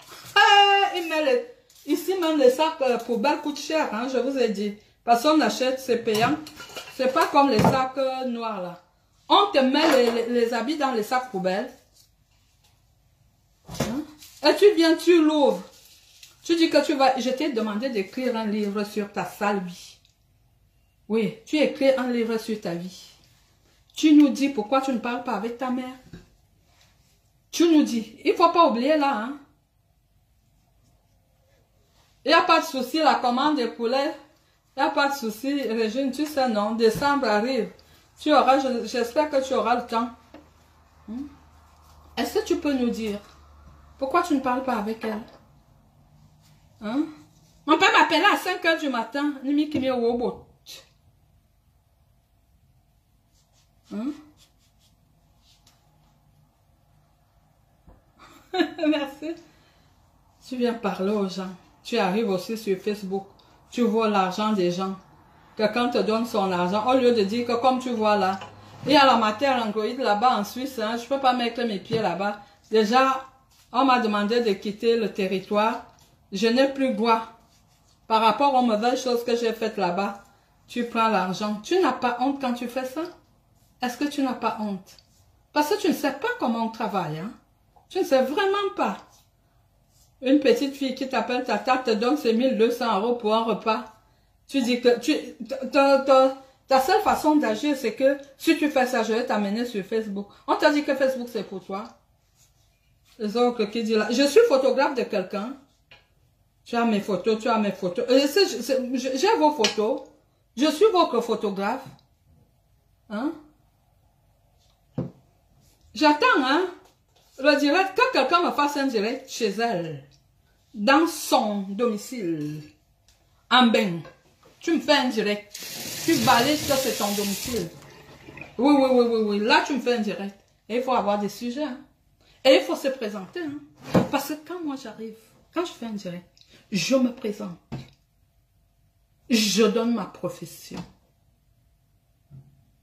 Speaker 1: il met ici même les sacs poubelles coûtent cher, hein, je vous ai dit. Parce qu'on achète, c'est payant. C'est pas comme les sacs noirs là. On te met les habits dans les sacs poubelles. Hein? Et tu viens, tu l'ouvres. Tu dis que tu vas... Je t'ai demandé d'écrire un livre sur ta sale vie. Oui, tu écris un livre sur ta vie. Tu nous dis pourquoi tu ne parles pas avec ta mère. Tu nous dis. Il ne faut pas oublier là. Hein? Il n'y a pas de souci, la commande des poulets. Il n'y a pas de souci, Régine, tu sais non. Décembre arrive. Tu auras, j'espère que tu auras le temps. Est-ce que tu peux nous dire pourquoi tu ne parles pas avec elle? Hein? On peut m'appeler à 5 h du matin. Hein? Merci. Tu viens parler aux gens. Tu arrives aussi sur Facebook. Tu vois l'argent des gens. Quelqu'un te donne son argent. Au lieu de dire que comme tu vois là, il y a la matière Android là-bas en Suisse. Hein, je ne peux pas mettre mes pieds là-bas. Déjà, on m'a demandé de quitter le territoire. Je n'ai plus droit. Par rapport aux mauvaises choses que j'ai faites là-bas, tu prends l'argent. Tu n'as pas honte quand tu fais ça? Est-ce que tu n'as pas honte? Parce que tu ne sais pas comment on travaille. Hein? Tu ne sais vraiment pas. Une petite fille qui t'appelle Tata te donne ses 1200 € pour un repas. Tu dis que ta seule façon d'agir, c'est que si tu fais ça, je vais t'amener sur Facebook. On t'a dit que Facebook, c'est pour toi. Les autres qui disent là, je suis photographe de quelqu'un. Tu as mes photos, tu as mes photos. J'ai vos photos. Je suis votre photographe. Hein? J'attends, hein? Le direct, que quelqu'un me fasse un direct chez elle. Dans son domicile. En bain. Tu me fais un direct. Tu valides que c'est ton domicile. Oui. Là, tu me fais un direct. Et il faut avoir des sujets. Hein? Et il faut se présenter. Hein? Parce que quand moi j'arrive, quand je fais un direct, je me présente. Je donne ma profession.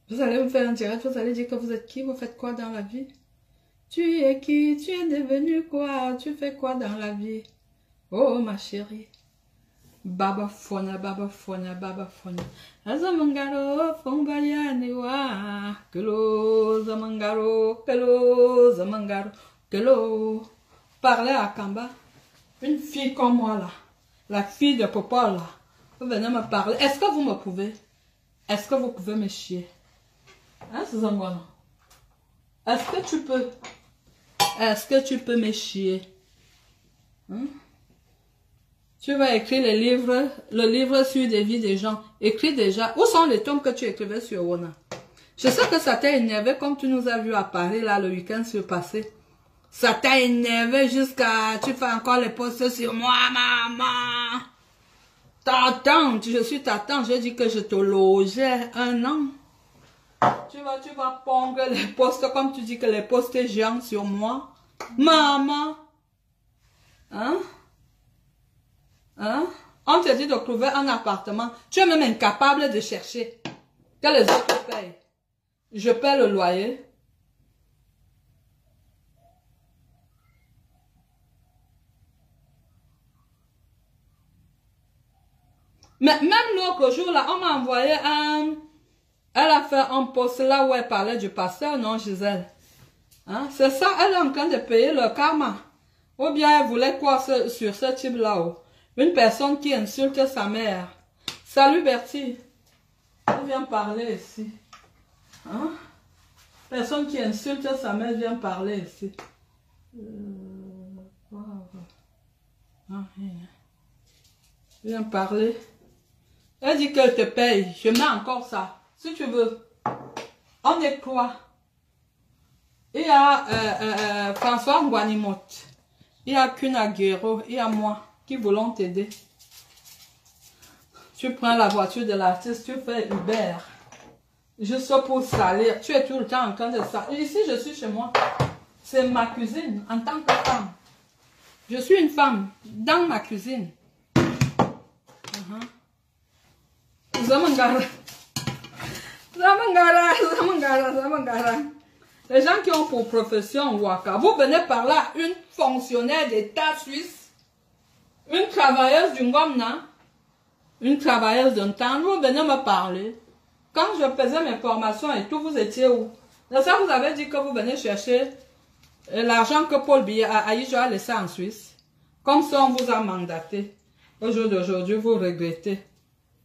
Speaker 1: Vous allez me faire un direct, vous allez dire que vous êtes qui, vous faites quoi dans la vie? Tu es qui? Tu es devenu quoi? Tu fais quoi dans la vie? Oh ma chérie. Baba fona. Azamangaro, fongayane wa. Kelo, zamangaro, kelo. Parlez à Kamba. Une fille comme moi là. La fille de Papa là. Vous venez me parler. Est-ce que vous me pouvez? Est-ce que vous pouvez me chier? Hein, Zangwana? Est-ce que tu peux? Est-ce que tu peux me chier? Hein? Tu vas écrire le livre sur des vies des gens. Écris déjà. Où sont les tomes que tu écrivais sur Wona? Je sais que ça t'a énervé comme tu nous as vu à Paris là le week-end surpassé. Ça t'a énervé jusqu'à... Tu fais encore les posts sur moi, maman. Ta tante, je suis ta tante. J'ai dit que je te logeais 1 an. Tu vas pondre les posts comme tu dis que les posts géants sur moi. Maman. Hein? Hein? On te dit de trouver un appartement. Tu es même incapable de chercher. Que les autres payent. Je paie le loyer. Mais même l'autre jour, là, on m'a envoyé un... Elle a fait un post là où elle parlait du pasteur, non, Gisèle? Hein? C'est ça, elle est en train de payer le karma. Ou bien elle voulait quoi sur ce type là-haut? Une personne qui insulte sa mère. Salut Bertie. Elle vient parler ici. Hein? Personne qui insulte sa mère vient parler ici. Viens parler. Elle dit qu'elle te paye. Je mets encore ça. Si tu veux. On est quoi? Il y a François Nguanimote. Il y a Kunaguero. Il y a moi qui voulons t'aider. Tu prends la voiture de l'artiste, tu fais Uber. juste pour salir. Tu es tout le temps en train de salir. Ici, je suis chez moi. C'est ma cuisine en tant que femme. Je suis une femme dans ma cuisine. Zamangara. Les gens qui ont pour profession Waka, vous venez par là, une fonctionnaire d'État suisse, une travailleuse du Ngomna, une travailleuse d'un temps, vous venez me parler. Quand je faisais mes formations et tout, vous étiez où? Donc ça, vous avez dit que vous venez chercher l'argent que Paul Biya a laissé en Suisse. Comme ça, on vous a mandaté. Au jour d'aujourd'hui, vous regrettez.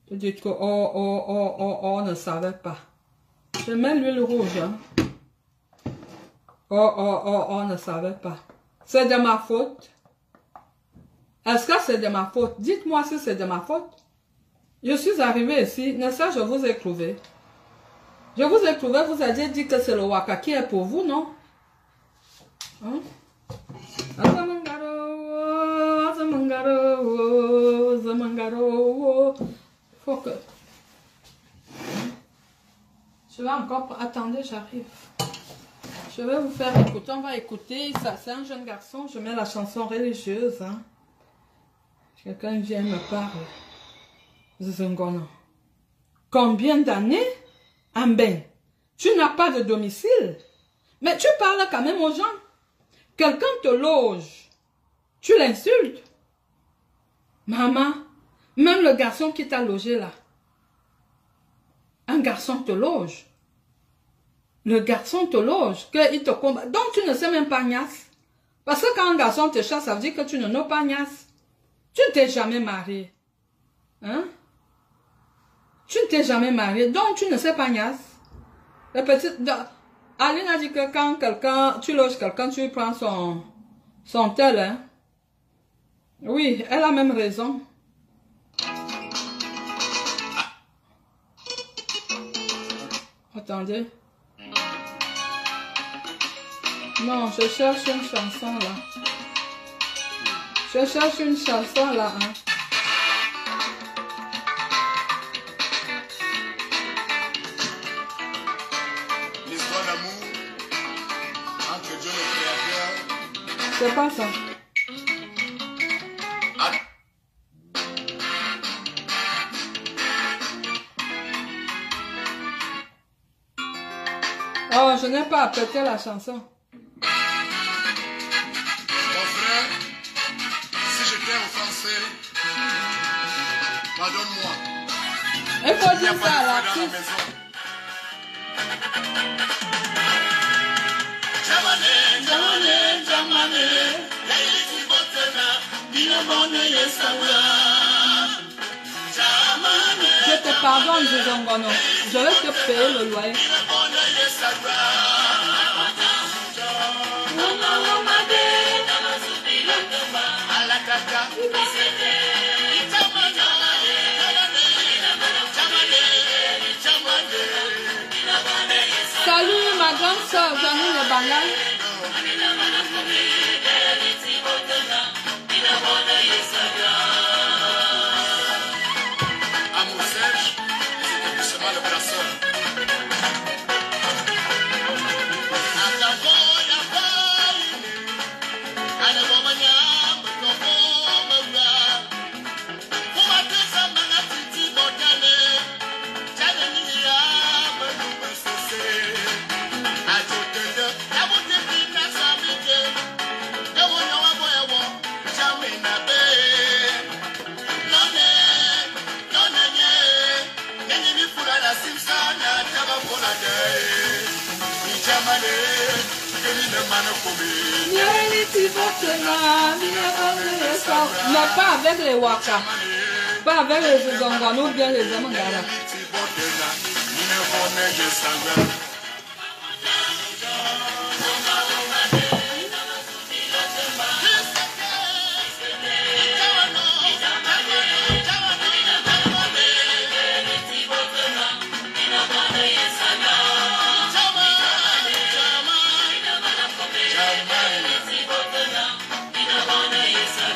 Speaker 1: Vous dites que, on ne savait pas. Je mets l'huile rouge. Hein. On ne savait pas. C'est de ma faute. Est-ce que c'est de ma faute? Dites-moi si c'est de ma faute. Je suis arrivé ici, n'est-ce pas, je vous ai trouvé. Je vous ai trouvé, vous avez dit que c'est le Waka qui est pour vous, non? Hein? Faut que... Je vais encore... Attendez, j'arrive. Je vais vous faire écouter. On va écouter. Ça, c'est un jeune garçon. Je mets la chanson religieuse. Hein. Quelqu'un vient me parler. Zongono. Combien d'années? Amben. Tu n'as pas de domicile. Mais tu parles quand même aux gens. Quelqu'un te loge. Tu l'insultes. Maman, même le garçon qui t'a logé là. Un garçon te loge. Le garçon te loge. Il te combat. Donc tu ne sais même pas Nias. Parce que quand un garçon te chasse, ça veut dire que tu ne sais pas Nias. Tu ne t'es jamais marié. Hein? Tu ne t'es jamais marié. Donc tu ne sais pas Nias. Le petit... Aline a dit que quand quelqu'un, tu loges quelqu'un, tu prends son tel. Hein? Oui, elle a même raison. Attendez. Non, je cherche une chanson là. Je cherche une chanson là. Hein.
Speaker 2: L'histoire d'amour entre Dieu le Créateur.
Speaker 1: C'est pas ça. Oh, je n'ai pas apprécié la chanson.
Speaker 2: Mon frère, si je t'ai offensé, pardonne-moi.
Speaker 1: Il faut
Speaker 2: Il n'y a
Speaker 1: dire
Speaker 2: pas
Speaker 1: ça à
Speaker 2: de feu dans la
Speaker 1: l'artiste.
Speaker 2: maison. Jamane, jamane, jamane, laïti botena, binabone yesawa. Jamane,
Speaker 1: Je te pardonne, Zongono. Je vais te payer le loyer.
Speaker 2: binabone yesawa. Alakaka, isete, itamana,
Speaker 1: Salut ma grande soeur Janine Bangal.
Speaker 2: amour sèche, c'était doucement le brasseur.
Speaker 1: Mais pas avec les Waka. Pas avec les Zongono ou bien les Zamangara.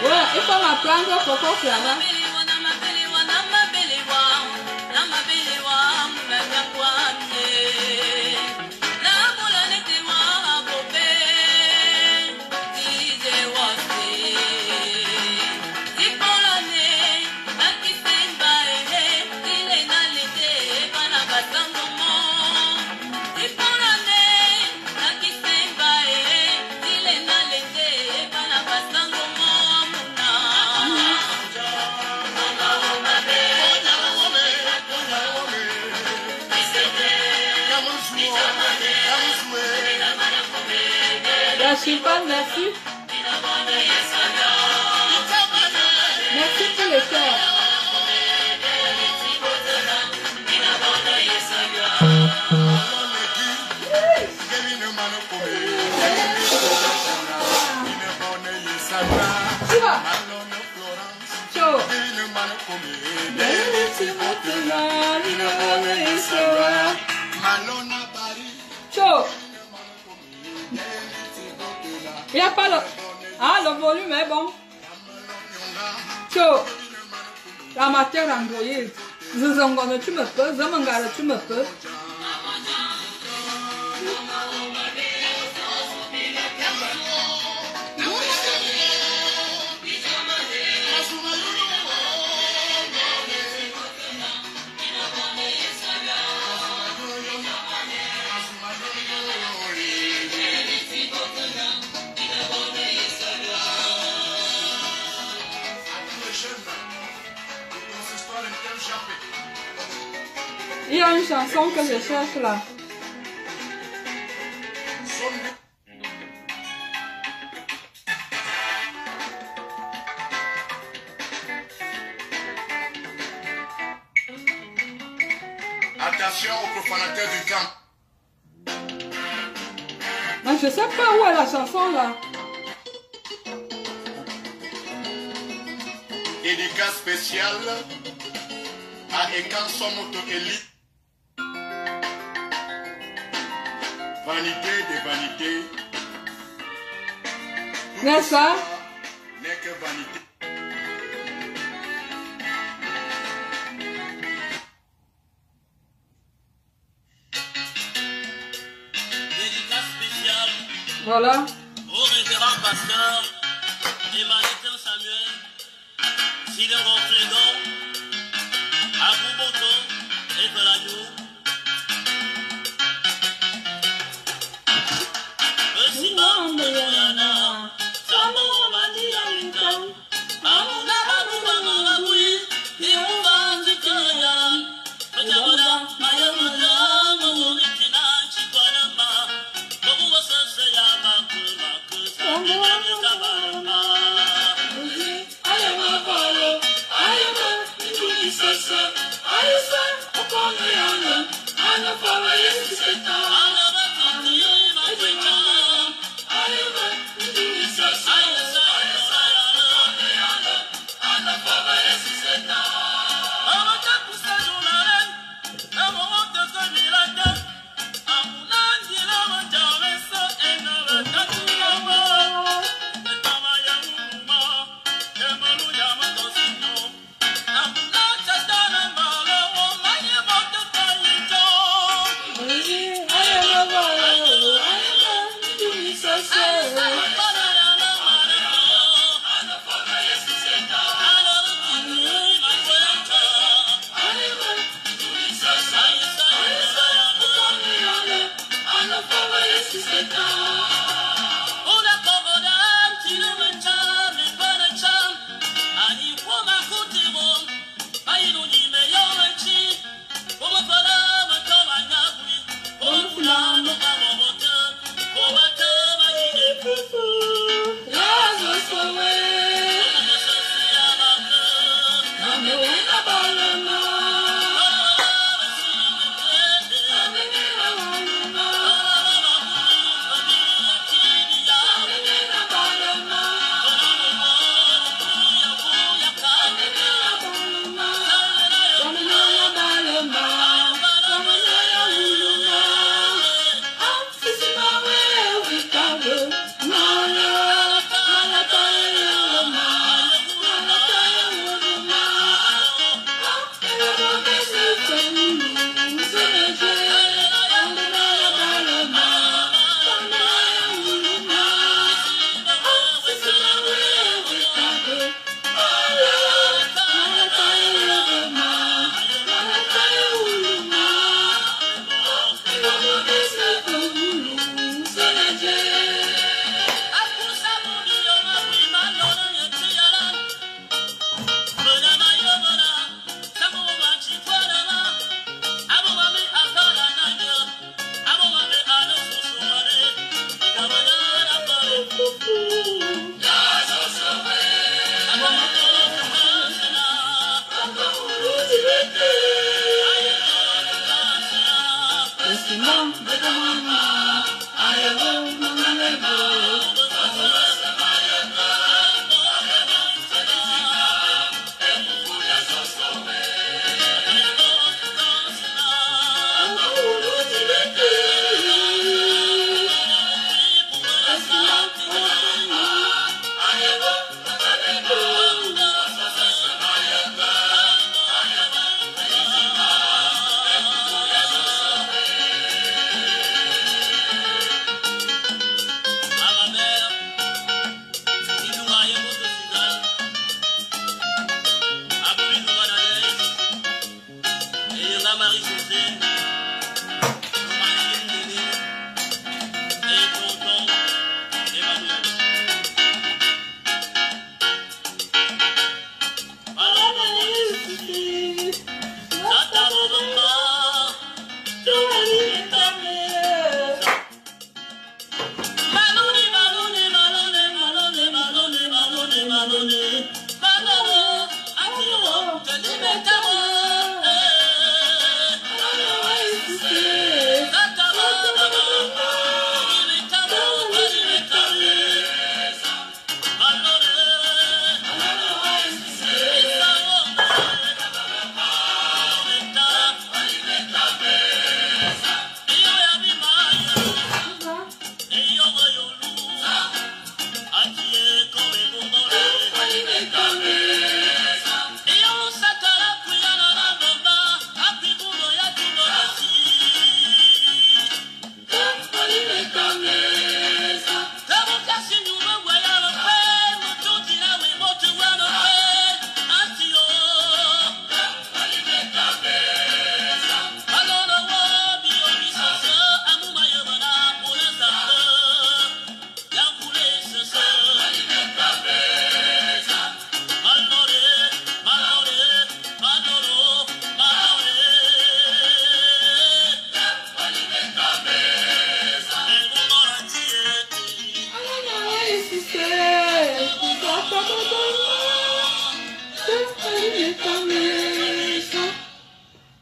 Speaker 1: Ouais, il faut m'apprendre pourquoi tu as là. Chipan, merci. Merci pour les cœurs. Chaud. Il n'y a pas le... Ah, le volume est bon. Chaud. La matière Android. Zizongone, tu me peux. Zamangara, tu me peux. Il y a une chanson que je cherche là.
Speaker 3: Attention aux profanateurs du camp.
Speaker 1: Mais je sais pas où est la chanson là.
Speaker 3: Dédicace spéciale à Ekan Somoto Elite. Vanité de vanité.
Speaker 1: N'est-ce pas?
Speaker 3: N'est que vanité.
Speaker 2: Dédicace spéciale
Speaker 1: Voilà.
Speaker 2: au révérend pasteur Emmanuel Samuel, Silengo Flégon, Abou Boto et Pelagou.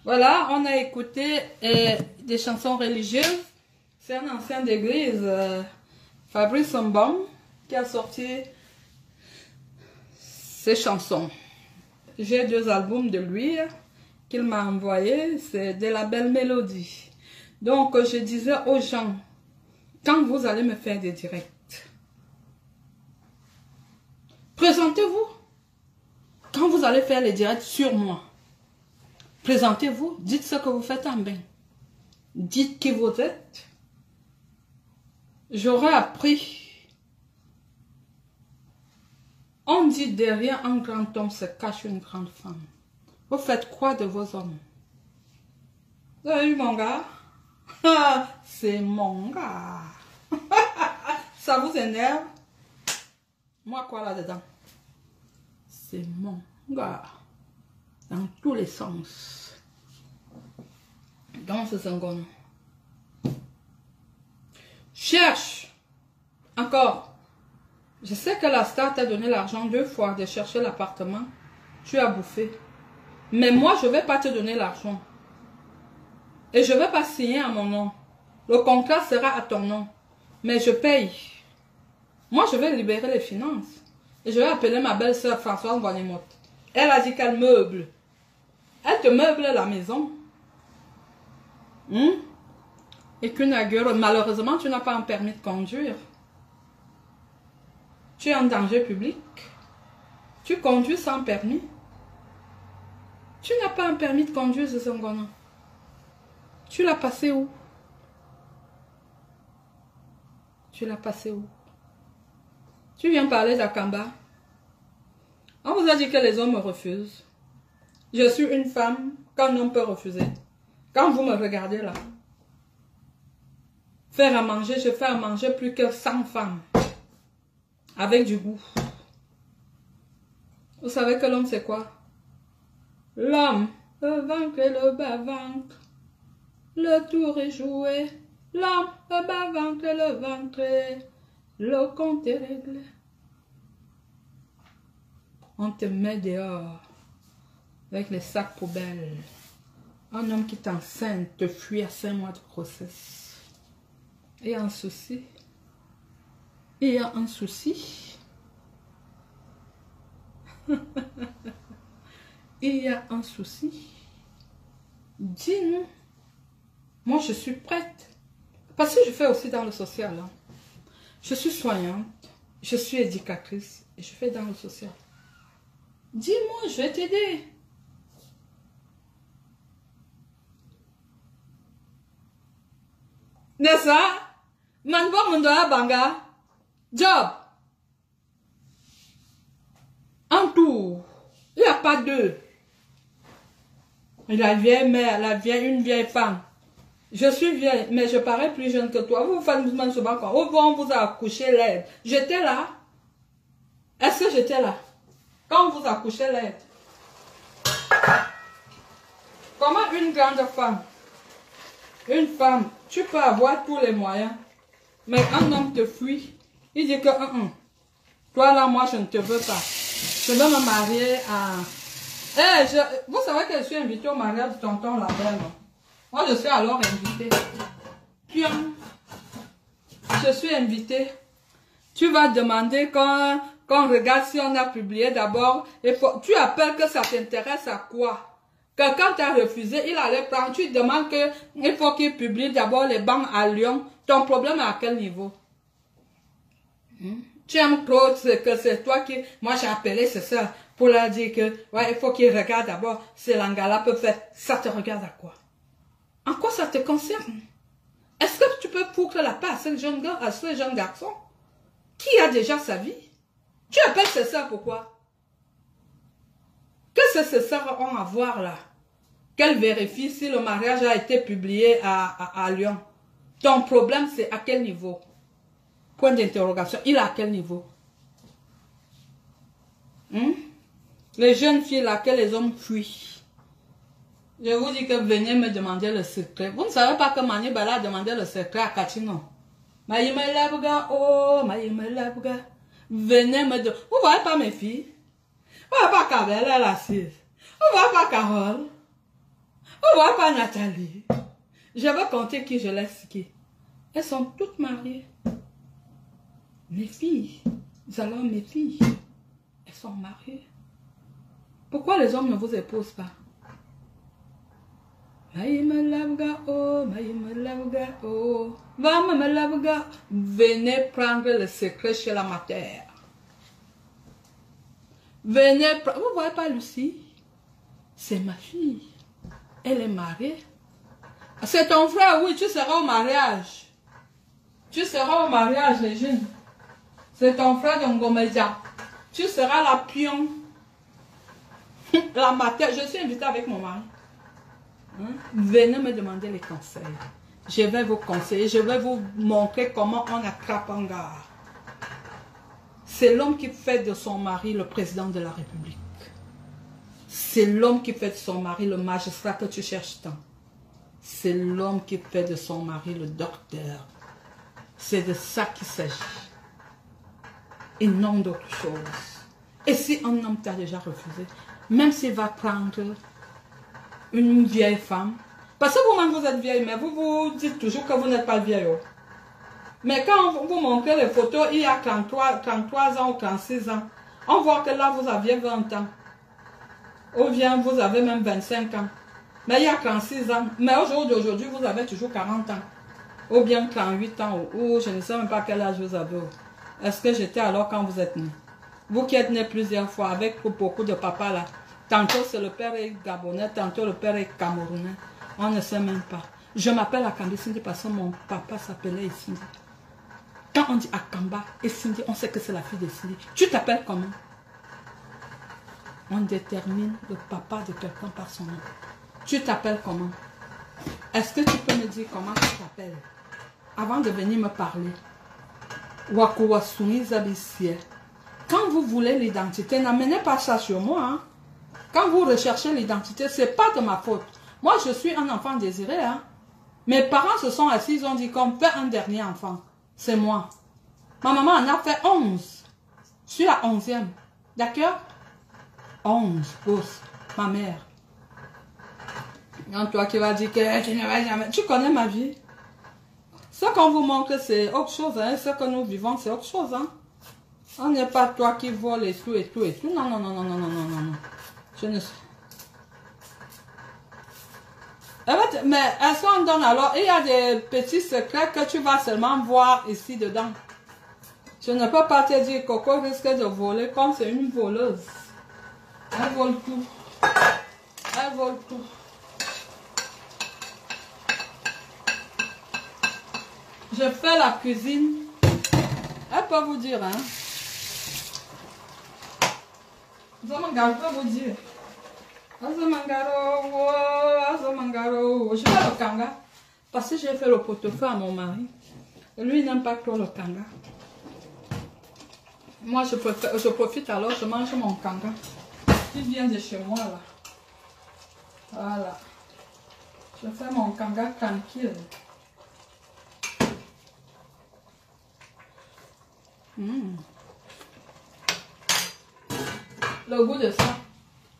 Speaker 1: Voilà, on a écouté des chansons religieuses. C'est un ancien d'église, Fabrice Mbom, qui a sorti ces chansons. J'ai 2 albums de lui qu'il m'a envoyé, c'est de la belle mélodie. Donc je disais aux gens, quand vous allez me faire des directs, présentez-vous. Quand vous allez faire les directs sur moi, présentez-vous, dites ce que vous faites en bien. Dites qui vous êtes. J'aurais appris. On dit derrière un grand homme se cache une grande femme. Vous faites quoi de vos hommes? Vous avez vu mon gars? C'est mon gars. Ça vous énerve? Moi quoi là-dedans? C'est mon gars. Dans tous les sens. Dans ce sangon. Cherche. Encore. Je sais que la star t'a donné l'argent 2 fois de chercher l'appartement. Tu as bouffé. Mais moi, je ne vais pas te donner l'argent. Et je ne vais pas signer à mon nom. Le contrat sera à ton nom. Mais je paye. Moi, je vais libérer les finances. Et je vais appeler ma belle-sœur Françoise Bonnemotte. Elle a dit qu'elle meuble. Elle te meuble la maison. Et qu'une agueur, malheureusement, tu n'as pas un permis de conduire. Tu es en danger public. Tu conduis sans permis. Tu n'as pas un permis de conduire, Zongona. Tu l'as passé où? Tu l'as passé où? Tu viens parler d'Akamba. On vous a dit que les hommes me refusent. Je suis une femme qu'un homme peut refuser. Quand vous me regardez là, faire à manger, je fais à manger plus que 100 femmes. Avec du goût. Vous savez que l'homme c'est quoi? L'homme, le ventre et le bas-ventre. Le tour est joué. L'homme, le bas-ventre et le ventre. Le compte est réglé. On te met dehors. avec les sacs poubelles. Un homme qui t'enceinte te fuit à 5 mois de grossesse. Il y a un souci. Il y a un souci. Il y a un souci. Dis-nous. Moi, je suis prête. Parce que je fais aussi dans le social. Hein. Je suis soignante. Je suis éducatrice. Et je fais dans le social. Dis-moi, je vais t'aider. N'est-ce pas? Manbo Mondoa Banga. Job. En tout. Il n'y a pas deux. La vieille mère, une vieille femme. Je suis vieille, mais je parais plus jeune que toi. Vous faites mouvement sur le balcon. Au revoir, on vous a accouché l'aide. J'étais là. Est-ce que j'étais là? Quand on vous a accouché l'aide. Comment une grande femme, une femme, tu peux avoir tous les moyens, mais un homme te fuit. Il dit que, toi là, moi, je ne te veux pas. Je veux me marier à... vous savez que je suis invitée au mariage de tonton Labelle. Moi, je suis alors invitée. Je suis invitée. Tu vas demander quand on regarde si on a publié d'abord. Tu appelles que ça t'intéresse à quoi? Quelqu'un t'a refusé, il allait prendre. Tu demandes qu'il faut qu'il publie d'abord les banques à Lyon. Ton problème est à quel niveau? Tu aimes Claude, que c'est toi qui... Moi, j'ai appelé, c'est ça, pour leur dire que, ouais, il faut qu'il regarde d'abord si l'Angala peut faire. Ça te regarde à quoi? En quoi ça te concerne? Est-ce que tu peux foutre la paix à ce jeune gars, à ce jeune garçon qui a déjà sa vie? Tu appelles c'est ça pourquoi? Que ces sœurs ont à voir là? Qu'elles vérifient si le mariage a été publié à Lyon. Ton problème, c'est à quel niveau? Point d'interrogation. Il est à quel niveau? Les jeunes filles là, que les hommes fuient. Je vous dis que venez me demander le secret. Vous ne savez pas que Mani Bala a demandé le secret à Katino. Venez me demander. Vous ne voyez pas mes filles? Vous ne voyez pas Kabel, elle est assise. Vous ne voyez pas Carole. Vous ne voyez pas Nathalie. Je vais compter qui je laisse qui. Elles sont toutes mariées. Mes filles, alors mes filles, elles sont mariées. Pourquoi les hommes ne vous épousent pas? Venez prendre le secret chez la matière. Venez prendre. Vous ne voyez pas Lucie? C'est ma fille. Elle est mariée. C'est ton frère, oui, tu seras au mariage. Tu seras au mariage, les jeunes. C'est ton frère de Ngomedia. Tu seras la pion. La matière. Je suis invitée avec mon mari. Venez me demander les conseils. Je vais vous conseiller. Je vais vous montrer comment on attrape un gars. C'est l'homme qui fait de son mari le président de la République. C'est l'homme qui fait de son mari le magistrat que tu cherches tant. C'est l'homme qui fait de son mari le docteur. C'est de ça qu'il s'agit. Et non d'autre chose. Et si un homme t'a déjà refusé, même s'il va prendre une vieille femme, parce que vous-même vous êtes vieille, mais vous vous dites toujours que vous n'êtes pas vieille. Mais quand on vous montre les photos, il y a 33 ans ou 36 ans, on voit que là vous aviez 20 ans. Ou bien vous avez même 25 ans. Mais il y a 36 ans. Mais au jour d'aujourd'hui, vous avez toujours 40 ans. Ou bien 38 ans. Ou je ne sais même pas quel âge vous avez. Est-ce que j'étais alors quand vous êtes né? Vous qui êtes né plusieurs fois avec beaucoup de papas là. Tantôt c'est le père est gabonais, tantôt le père est camerounais. On ne sait même pas. Je m'appelle Akambi Sindi parce que mon papa s'appelait Isindi. Quand on dit Akamba et Sindi, on sait que c'est la fille de Sindi. Tu t'appelles comment? On détermine le papa de quelqu'un par son nom. Tu t'appelles comment? Est-ce que tu peux me dire comment tu t'appelles? Avant de venir me parler. Quand vous voulez l'identité, n'amenez pas ça sur moi. Hein. Quand vous recherchez l'identité, ce n'est pas de ma faute. Moi, je suis un enfant désiré. Hein. Mes parents se sont assis, ils ont dit qu'on fait un dernier enfant. C'est moi. Ma maman en a fait 11. Je suis la 11e. D'accord? 11 gosses. ma mère. Donc toi qui vas dire que tu ne vas jamais... Tu connais ma vie. Ce qu'on vous montre, c'est autre chose. Hein. Ce que nous vivons, c'est autre chose. Hein. On n'est pas toi qui vole et tout et tout et tout. Non, non, non, non, non, non, non, non, non. Je ne sais. Mais est-ce qu'on donne alors? Il y a des petits secrets que tu vas seulement voir ici dedans. Je ne peux pas te dire Coco risque de voler comme c'est une voleuse. Elle vole tout. Elle vole tout. Je fais la cuisine. Elle peut vous dire, hein. Zamangaro peut vous dire. Azamangaro, Azamangaro. Je fais le kanga. Parce que j'ai fait le pot-au-feu à mon mari. Et lui, il n'aime pas trop le kanga. Moi, je profite alors, je mange mon kanga. Il vient de chez moi, là. Voilà. Je fais mon kanga tranquille. Le goût de ça.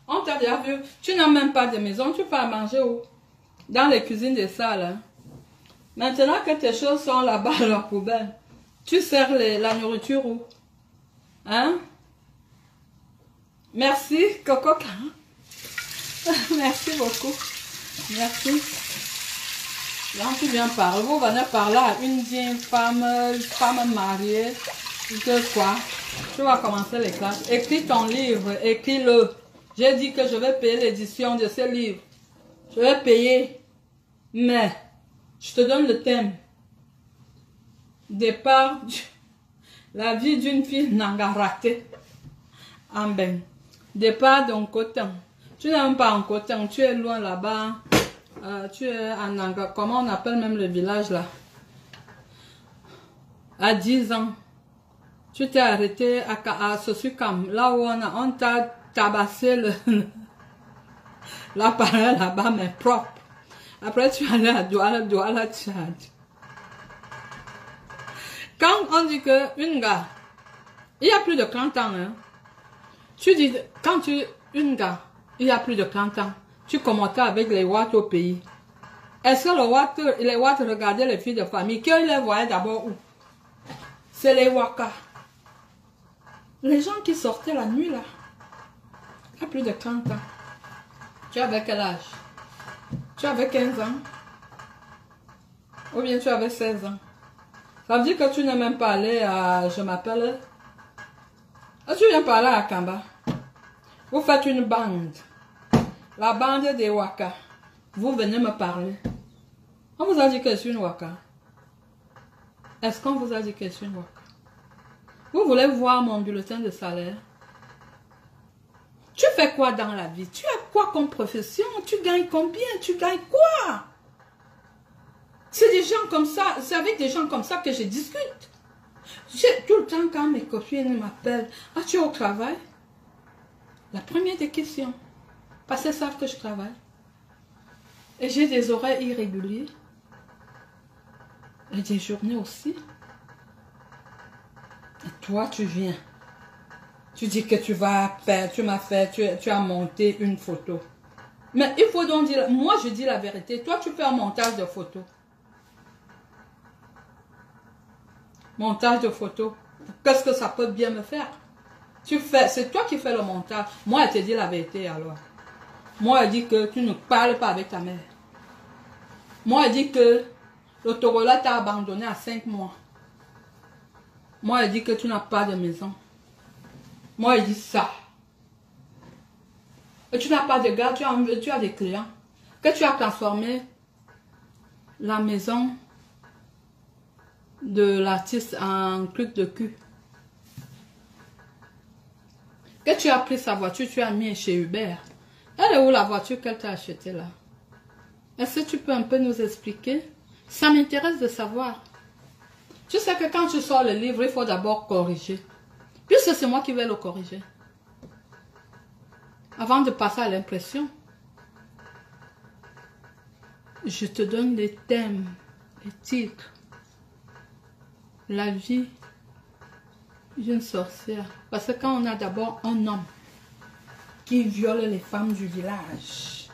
Speaker 1: On t'a déjà vu. Tu n'as même pas de maison. Tu peux manger où? Dans les cuisines des salles. Hein. Maintenant que tes choses sont là-bas dans la poubelle, tu sers la nourriture où? Hein? Merci, Coco. Merci beaucoup. Merci. Là, tu viens parler. Vous venez parler à une vieille femme mariée. Que quoi? Tu vas commencer les classes. Écris ton livre. Écris-le. J'ai dit que je vais payer l'édition de ce livre. Je vais payer. Mais, je te donne le thème. Départ. La vie d'une fille nanga ratée. En ben. Départ d'un coton. Tu n'es même pas en coton. Tu es loin là-bas. Tu es en Nanga. Comment on appelle même le village là? À 10 ans. Tu t'es arrêté à Sosukam. Là où on t'a tabassé l'appareil là-bas, mais propre. Après, tu es allé à Douala, Tchad. Quand on dit que une gars, il y a plus de 30 ans, hein, tu dis, quand une gars, il y a plus de 30 ans, tu commentais avec les Watt au pays. Est-ce que les Watt regardaient les filles de famille, qu'ils les voyaient d'abord où? C'est les Waka. Les gens qui sortaient la nuit là, il y a plus de 30 ans. Tu avais quel âge? Tu avais 15 ans? Ou bien tu avais 16 ans? Ça veut dire que tu n'es même pas allé à, je m'appelle, tu viens pas aller à Kamba. Vous faites une bande. La bande des Waka. Vous venez me parler. On vous a dit que je suis une Waka. Est-ce qu'on vous a dit que je suis une Waka? Vous voulez voir mon bulletin de salaire? Tu fais quoi dans la vie? Tu as quoi comme profession? Tu gagnes combien? Tu gagnes quoi? C'est des gens comme ça, c'est avec des gens comme ça que je discute. Tout le temps quand mes copines m'appellent, ah tu es au travail? La première des questions, parce qu'elles savent que je travaille. Et j'ai des horaires irréguliers. Et des journées aussi. Et toi tu viens. Tu dis que tu vas faire, tu as monté une photo. Mais il faut donc dire, moi je dis la vérité, toi tu fais un montage de photos. Montage de photos. Qu'est-ce que ça peut bien me faire? C'est toi qui fais le montage. Moi, elle te dit la vérité alors. Moi, elle dit que tu ne parles pas avec ta mère. Moi, elle dit que le Torola t'a abandonné à 5 mois. Moi, elle dit que tu n'as pas de maison. Moi, elle dit ça. Et tu n'as pas de gars, tu as des clients. Que tu as transformé la maison de l'artiste en truc de cul. Que tu as pris sa voiture, tu as mis chez Uber. Elle est où la voiture qu'elle t'a achetée là? Est-ce que tu peux un peu nous expliquer? Ça m'intéresse de savoir. Tu sais que quand tu sors le livre, il faut d'abord corriger. Puisque c'est moi qui vais le corriger. Avant de passer à l'impression, je te donne les thèmes, les titres. La vie d'une sorcière. Parce que quand on a d'abord un homme qui viole les femmes du village.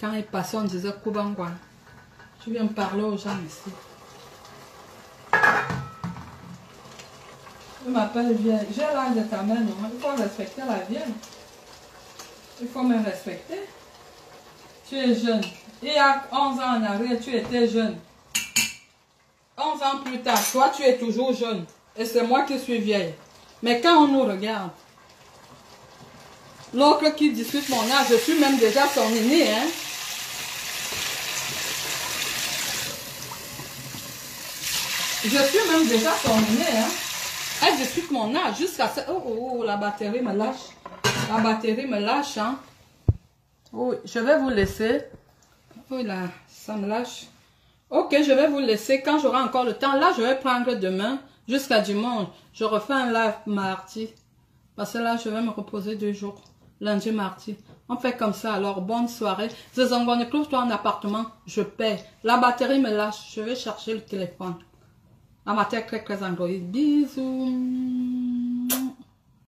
Speaker 1: Quand il passait, on disait Koubangwa. Tu viens me parler aux gens ici. Je m'appelle vieille. J'ai l'âge de ta mère, non? Il faut respecter la vieille. Il faut me respecter. Tu es jeune. Il y a 11 ans en arrière, tu étais jeune. 11 ans plus tard, toi, tu es toujours jeune. Et c'est moi qui suis vieille. Mais quand on nous regarde, l'autre qui discute mon âge, je suis même déjà son aîné, hein. Je suis même déjà son aîné, hein. Elle discute mon âge jusqu'à ça. Oh, la batterie me lâche. La batterie me lâche, hein. Oh, je vais vous laisser. Oh là, ça me lâche. Ok, je vais vous laisser. Quand j'aurai encore le temps, là, je vais prendre demain jusqu'à dimanche. Je refais un live mardi. Parce que là, je vais me reposer 2 jours. Lundi, mardi. On fait comme ça. Alors, bonne soirée. Zezangone, trouve-toi un appartement. Je paie. La batterie me lâche. Je vais chercher le téléphone. À ma tête, très Android. Bisous.